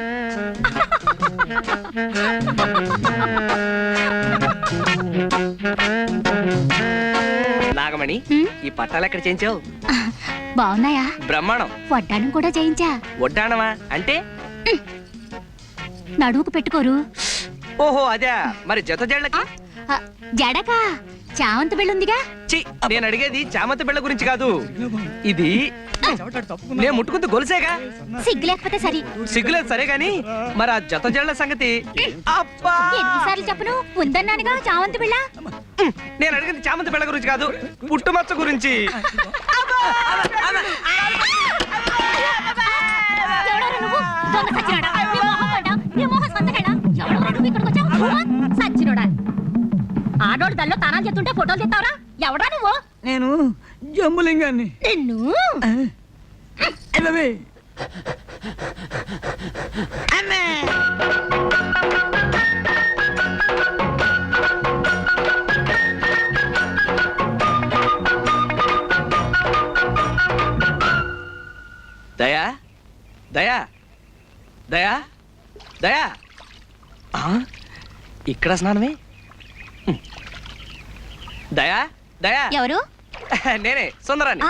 నాగమణి, ఈ పట్టాలు ఎక్కడ చేయించావు? బాగున్నాయా? బ్రహ్మాండం. వడ్డానం కూడా చేయించా. వడ్డాణమా అంటే? నడువుకు పెట్టుకోరు. ఓహో అదే. మరి జత జళ్ళకి? జడకా? చామంతి బిళ్ళుందిగా. నేను అడిగేది చామంతి బిళ్ళ గురించి కాదు. ఇది నేను ముట్టుకుంది గొలుసేగా. సిగ్గు లేకపోతే సరి. సిగ్గులేదు సరే గాని మరి ఆ జత జళ్ళ సంగతి? ఎన్నిసార్లు చెప్పను? ఉందన్నానుగా చామంతి బిళ్ళ. నేను అడిగింది చామంతి బిళ్ళ గురించి కాదు, పుట్టుమచ్చ గురించి. ఆడోళ్ళు తల్లో తానాలు చెప్తుంటే ఫోటోలు తెస్తావరా? ఎవడా నువ్వు? నేను జంబులింగాన్ని. నిన్ను దయా దయా దయా దయా, ఇక్కడ స్నానమే? దయా దయా. ఎవరు? నేనే సుందరాన్ని.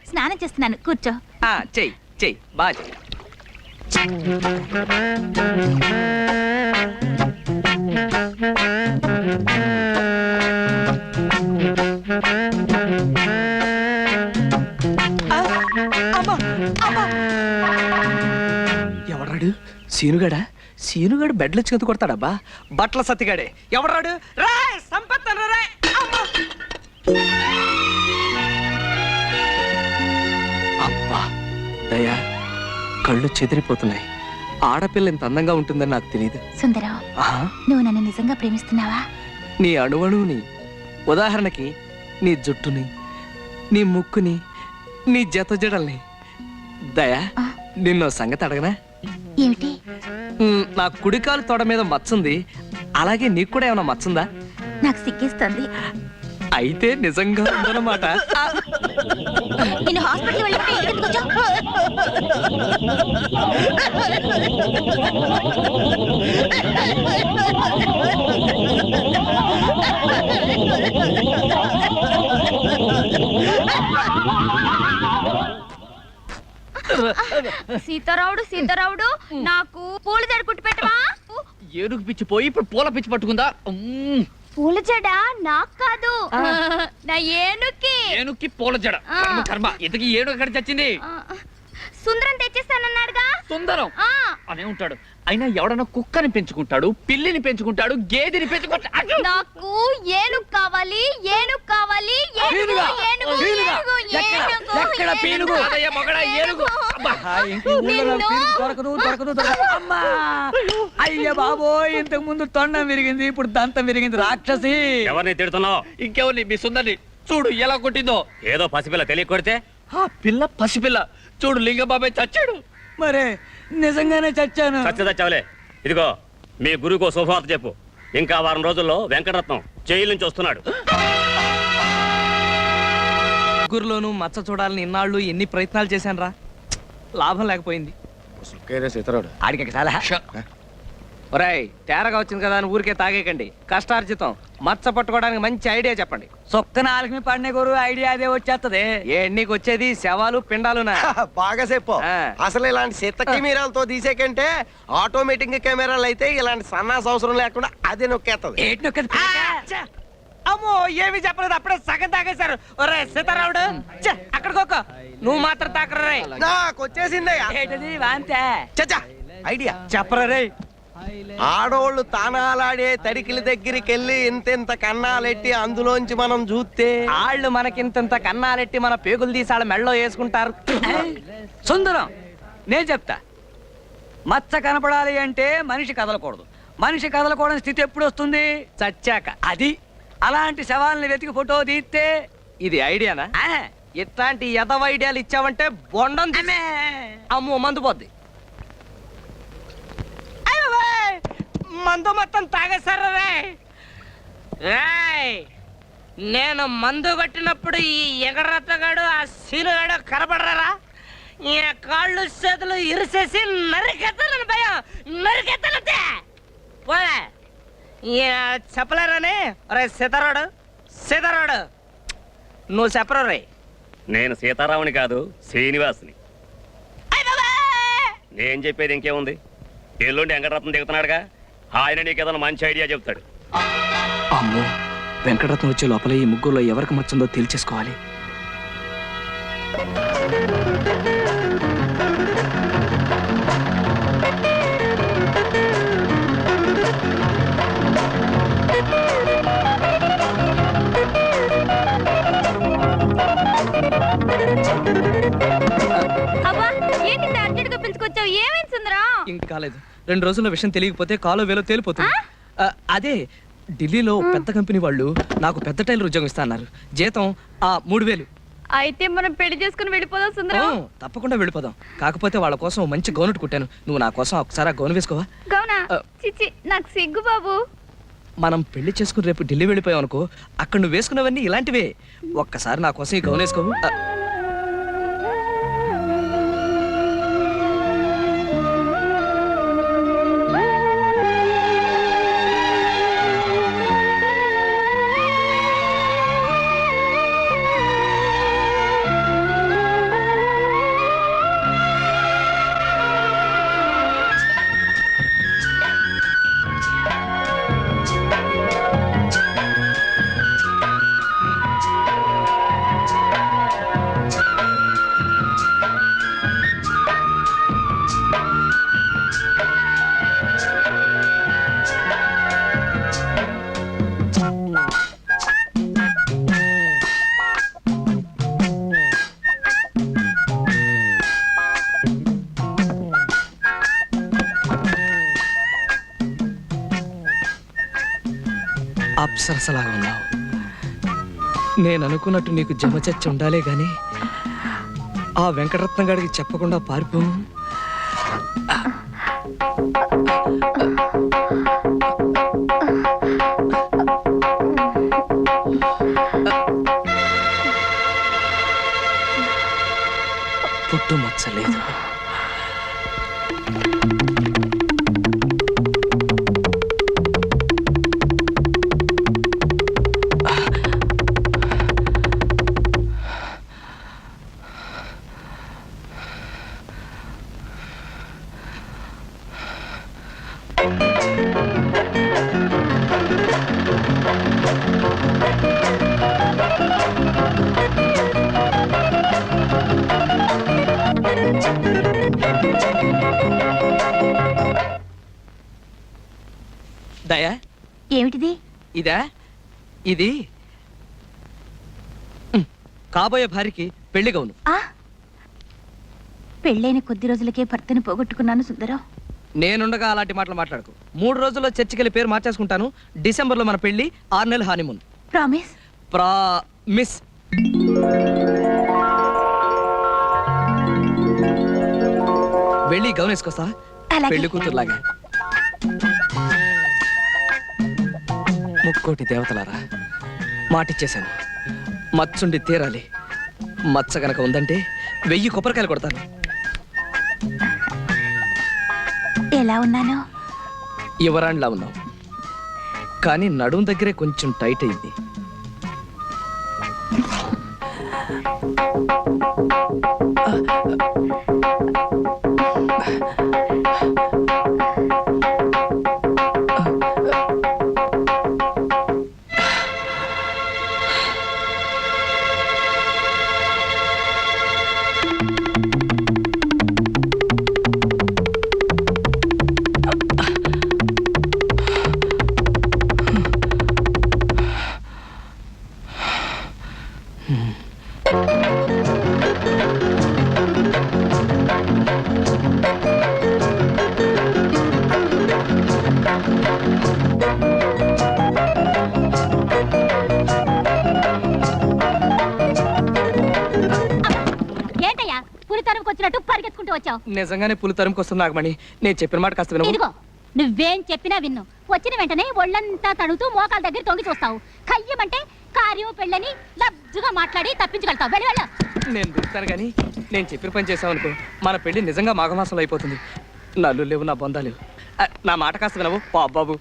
స్నానం చేస్తున్నాను, కూర్చో. చెయ్యి చెయ్యి, బాగా చెయ్యి. ఎవడాడు? సీనుగాడా? సీనుగాడు బెడ్లు వచ్చి ఎందుకు కొడతాడబ్బా? బట్టల సత్తిగాడే. ఎవడాడు? రా సంపత్తను రా. అబ్బా దయా, కళ్ళు చెదిరిపోతున్నాయి. ఆడపిల్ల ఇంత అందంగా ఉంటుందని నాకు తెలియదు. సుందరం, నువ్వు నన్ను నిజంగా ప్రేమిస్తున్నావా? నీ అణువణువుని, ఉదాహరణకి నీ జుట్టుని, నీ ముక్కుని, నీ జత జడల్ని. దయా, నిన్నో సంగతి అడగనా? ఏమిటి? నా కుడికాలు తొడ మీద మచ్చుంది, అలాగే నీకు కూడా ఏమైనా మచ్చుందా? నాకు సిగ్గేస్తుంది. అయితే నిజంగా ఉందన్నమాట. నిన్ను హాస్పిటల్ వెళ్ళిపోయి ఎందుకు వచ్చావు? సీతారావుడు సీతారావుడు, నాకు పూల జడ కుట్టి పెట్టవా? ఏనుగు పిచ్చి పోయి ఇప్పుడు పూల పిచ్చి పట్టుకుందా? పూల జడ నాకు కాదు, నా ఏనుక్కి. ఏనుక్కి పూల జడ కర్మ. ఇంతకీ ఏనుగు ఎక్కడ చచ్చింది? సుందరం తెచ్చిస్తానన్నాడుగా. సుందరం అనే ఉంటాడు. అయినా ఎవడన్నా కుక్కని పెంచుకుంటాడు, పిల్లిని పెంచుకుంటాడు, గేదెని పెంచుకుంటాడు. నాకు ఏనుగు కావాలి, ఏనుగు కావాలి, ఏనుగు, ఏనుగు, ఏనుగు, ఏనుగు, ఎక్కడ పీనుగు? అదయ్య మగడ ఏనుగు. అయ్య బాబోయ్, ఇంతకు ముందు తొండం విరిగింది, ఇప్పుడు దంతం విరిగింది. రాక్షసి. ఎవరిని తిడుతున్నావు? ఇంకెవరిని? మీ సుందరిని. చూడు ఎలా కొట్టిందో. ఏదో పసిపిల్ల తెలియ కొడితే ఆ పిల్ల పసిపిల్ల. చూడు లింగబాబాయ్ చచ్చాడు. మరే నిజంగానే చచ్చాను. చచ్చదచ్చావులే. ఇదిగో మీ గురువుకో శుభవార్త చెప్పు. ఇంకా వారం రోజుల్లో వెంకటరత్నం జైలు నుంచి వస్తున్నాడు. ముగ్గురులోనూ మచ్చ చూడాలని ఇన్నాళ్ళు ఎన్ని ప్రయత్నాలు చేశాను రా, లాభం లేకపోయింది. ఆడికి చాలా ఒరేయ్, తేరగా వచ్చింది కదా అని ఊరికే తాగేకండి. కష్టార్జితం. మచ్చ పట్టుకోవడానికి మంచి ఐడియా చెప్పండి. సొక్క నాలుగు పడిన గురు ఐడియా అదే వచ్చేస్తది. నీకు వచ్చేది శవాలు పిండాలునా? బాగా చెప్పు. అసలు ఇలాంటి చెత్త కెమెరాలతో తీసేకంటే ఆటోమేటిక్ కెమెరాలు అయితే ఇలాంటి సన్నాస అవసరం లేకుండా అదే నొక్కేస్తుంది. అమ్మో, ఏమి చెప్పలేదు, అప్పుడే సగం తాగేశారు. ఒరే సీతారావుడు, అక్కడికొక్క నువ్వు మాత్రం తాకరే. నాకు వచ్చేసిందయ్యా. చచ్చా ఐడియా చెప్పరా రే. ఆడోళ్ళు తానాలాడే తడికిల దగ్గరికి వెళ్ళి ఇంత కన్నాలెట్టి అందులోంచి మనం చూస్తే వాళ్ళు మనకింత కన్నాలెట్టి మన పేగులు తీసి వాళ్ళ మెళ్ళో వేసుకుంటారు. సుందరం, నేను చెప్తా. మచ్చ కనపడాలి అంటే మనిషి కదలకూడదు. మనిషి కదలకూడని స్థితి ఎప్పుడు వస్తుంది? చచ్చాక. అది అలాంటి శవాల్ని వెతికి ఫోటో తీస్తే ఇది ఐడియానా? ఇట్లాంటి ఎదవ ఐడియాలు ఇచ్చావంటే బొండం అమ్మో మందు పోద్ది. మందు మొత్తం తాగేశారా రేయ్? నేను మందు కొట్టినప్పుడు ఈ ఎగరత్తగాడు ఆ సీనుగాడు కనపడరా? ఈ కాళ్ళు చేతులు ఇరిసేసి నరికెత్తాలని భయం, నరికెత్తాలంతే. పోలే చెప్పలేరని రే సీతారాడు, సీతారాడు నువ్వు చెప్పరు రే. నేను సీతారాముని కాదు, శ్రీనివాసుని. నేను చెప్పేది ఇంకేముంది? ఎల్లుండి వెంకటరత్నం దిగుతున్నాడుగా, ఆయన నీకు ఏదైనా మంచి ఐడియా చెప్తాడు. అమ్మో, వెంకటరత్నం వచ్చే లోపల ఈ ముగ్గురులో ఎవరికి మచ్చుందో తేల్చేసుకోవాలి. ఇంకా కాలేదు. 2 రోజుల్లో విషయం తెలియకపోతే కాలో వేలో తేలిపోతుంది. అదే ఢిల్లీలో పెద్ద కంపెనీ వాళ్ళు నాకు పెద్ద టైలర్ ఉద్యోగం ఇస్తా అన్నారు. జీతం 3000. అయితే మనం పెళ్లి చేసుకుని వెళ్ళిపోదాం సుందరం. తప్పకుండా వెళ్ళిపోదాం. కాకపోతే వాళ్ళ కోసం మంచి గౌన్ కుట్టాను. నువ్వు నా కోసం ఒకసారి గౌన్ వేసుకోవా? గౌనా? చిచి నాకు సిగ్గు బాబు. మనం పెళ్లి చేసుకుని రేపు ఢిల్లీ వెళ్ళిపోయాం అనుకో, అక్కడ నువ్వు వేసుకున్నవన్నీ ఇలాంటివే. ఒక్కసారి నా కోసం ఈ గౌన్ వేసుకోవు? అప్సరసలాగా ఉన్నావు. నేను అనుకున్నట్టు నీకు జమచచ్చి ఉండాలే గాని ఆ వెంకటరత్నం గారికి చెప్పకుండా పారిపో. పుట్టు మచ్చలేదు. దయా, ఏమిటిది? ఇదా? ఇది కాబోయే భార్యకి పెళ్లి గౌను. పెళ్ళైన కొద్ది రోజులకే భర్తని పోగొట్టుకున్నాను సుందరం. నేనుండగా అలాంటి మాటలు మాట్లాడుకో. 3 రోజుల్లో చర్చికెళ్ళి పేరు మార్చేసుకుంటాను. డిసెంబర్లో మన పెళ్లి, 6 నెలలు హానీమూన్. ప్రామిస్? ప్రామిస్. వెళ్ళి గౌన్ వేసుకొస్తా, పెళ్లి కూతురులాగా. ముక్కోటి దేవతలారా, మాటిచ్చేశాను. మచ్చుండి తీరాలి. మచ్చ గనక ఉందంటే 1000 కొబ్బరికాయలు కొడతాను. ఎలా ఉన్నాను? యువరాణిలా ఉన్నావు, కానీ నడుం దగ్గరే కొంచెం టైట్ అయింది. ఎందుకు వచ్చావు? నిజంగానే పులి తరుముకొస్తుంది నాగమణి. నేను చెప్పిన మాట కాస్త వినవు. ఇదిగో నువ్వేం చెప్పినా విన్ను. వచ్చిన వెంటనే ఒళ్ళంతా తడుతూ మోకాల దగ్గర తొంగి చూస్తావు. కయ్యమంటే కార్యం పెళ్ళని లబ్జుగా మాట్లాడి తప్పించగలుగుతావు. వెళ్ళి వెళ్ళ. నేను దొరుకుతాను కానీ నేను చెప్పిన పని చేసావనుకో మన పెళ్లి నిజంగా మాఘమాసంలో అయిపోతుంది. నల్లు లేవు, నా బొందా లేవు. నా మాట కాస్త వినవు బాబు.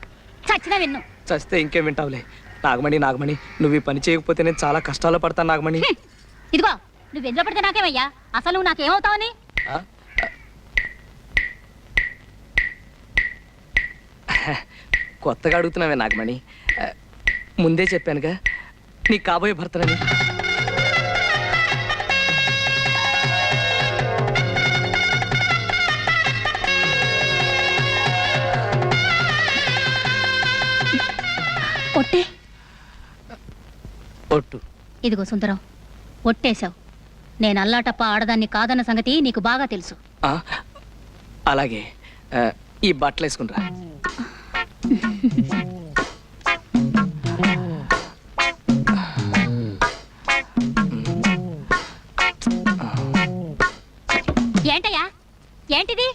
చచ్చినా విన్ను. చస్తే ఇంకేం వింటావులే. నాగమణి నువ్వు ఈ పని చేయకపోతే నేను చాలా కష్టాల్లో పడతాను నాగమణి. ఇదిగో నువ్వు ఎందులో పడితే నాకేమయ్యా? అసలు నువ్వు నాకేమవుతావని? కొత్తగా అడుగుతున్నావే నాగమణి. ముందే చెప్పానుగా నీకు కాబోయే భర్తనని. ఒట్టే. ఒట్టు. ఇదిగో సుందరం, ఒట్టేశావు. నేను అల్లాటప్ప ఆడదాన్ని కాదన్న సంగతి నీకు బాగా తెలుసు. అలాగే ఈ బట్టలు వేసుకుంటా. ఏంటయ్యా ఏంటిది?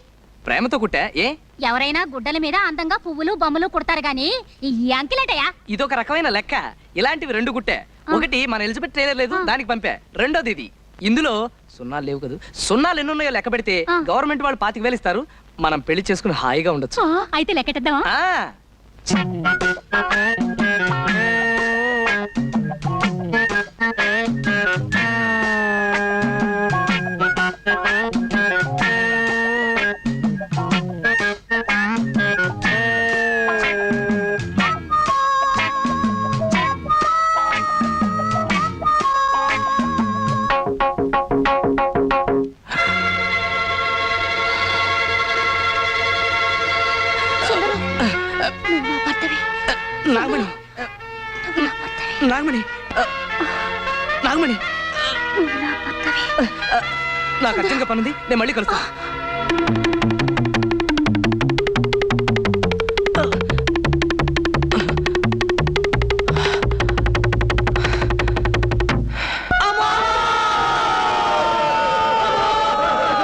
ప్రేమతో కుట్టా. ఏ ఎవరైనా గుడ్డల మీద అందంగా పువ్వులు బొమ్మలు కుడతారు గాని ఈ అంకిలేటయ్యా? ఇదొక రకమైన లెక్క. ఇలాంటివి 2 కుట్టే. ఒకటి మన ఎలిజబెత్ ట్రైలర్ లేదు, దానికి పంపా. రెండోది ఇది. ఇందులో సున్నాలు లేవు కదా. సున్నాలు ఎన్ని ఉన్నాయో లెక్క పెడితే గవర్నమెంట్ వాళ్ళు 25,000 ఇస్తారు. మనం పెళ్లి చేసుకుని హాయిగా ఉండొచ్చు. అయితే లెక్కెట్టేద్దామా? నాగమణి నాగమణి నాగమణి నాకు అర్జెంట్గా పనుంది. నేను మళ్ళీ కలుస్తాను.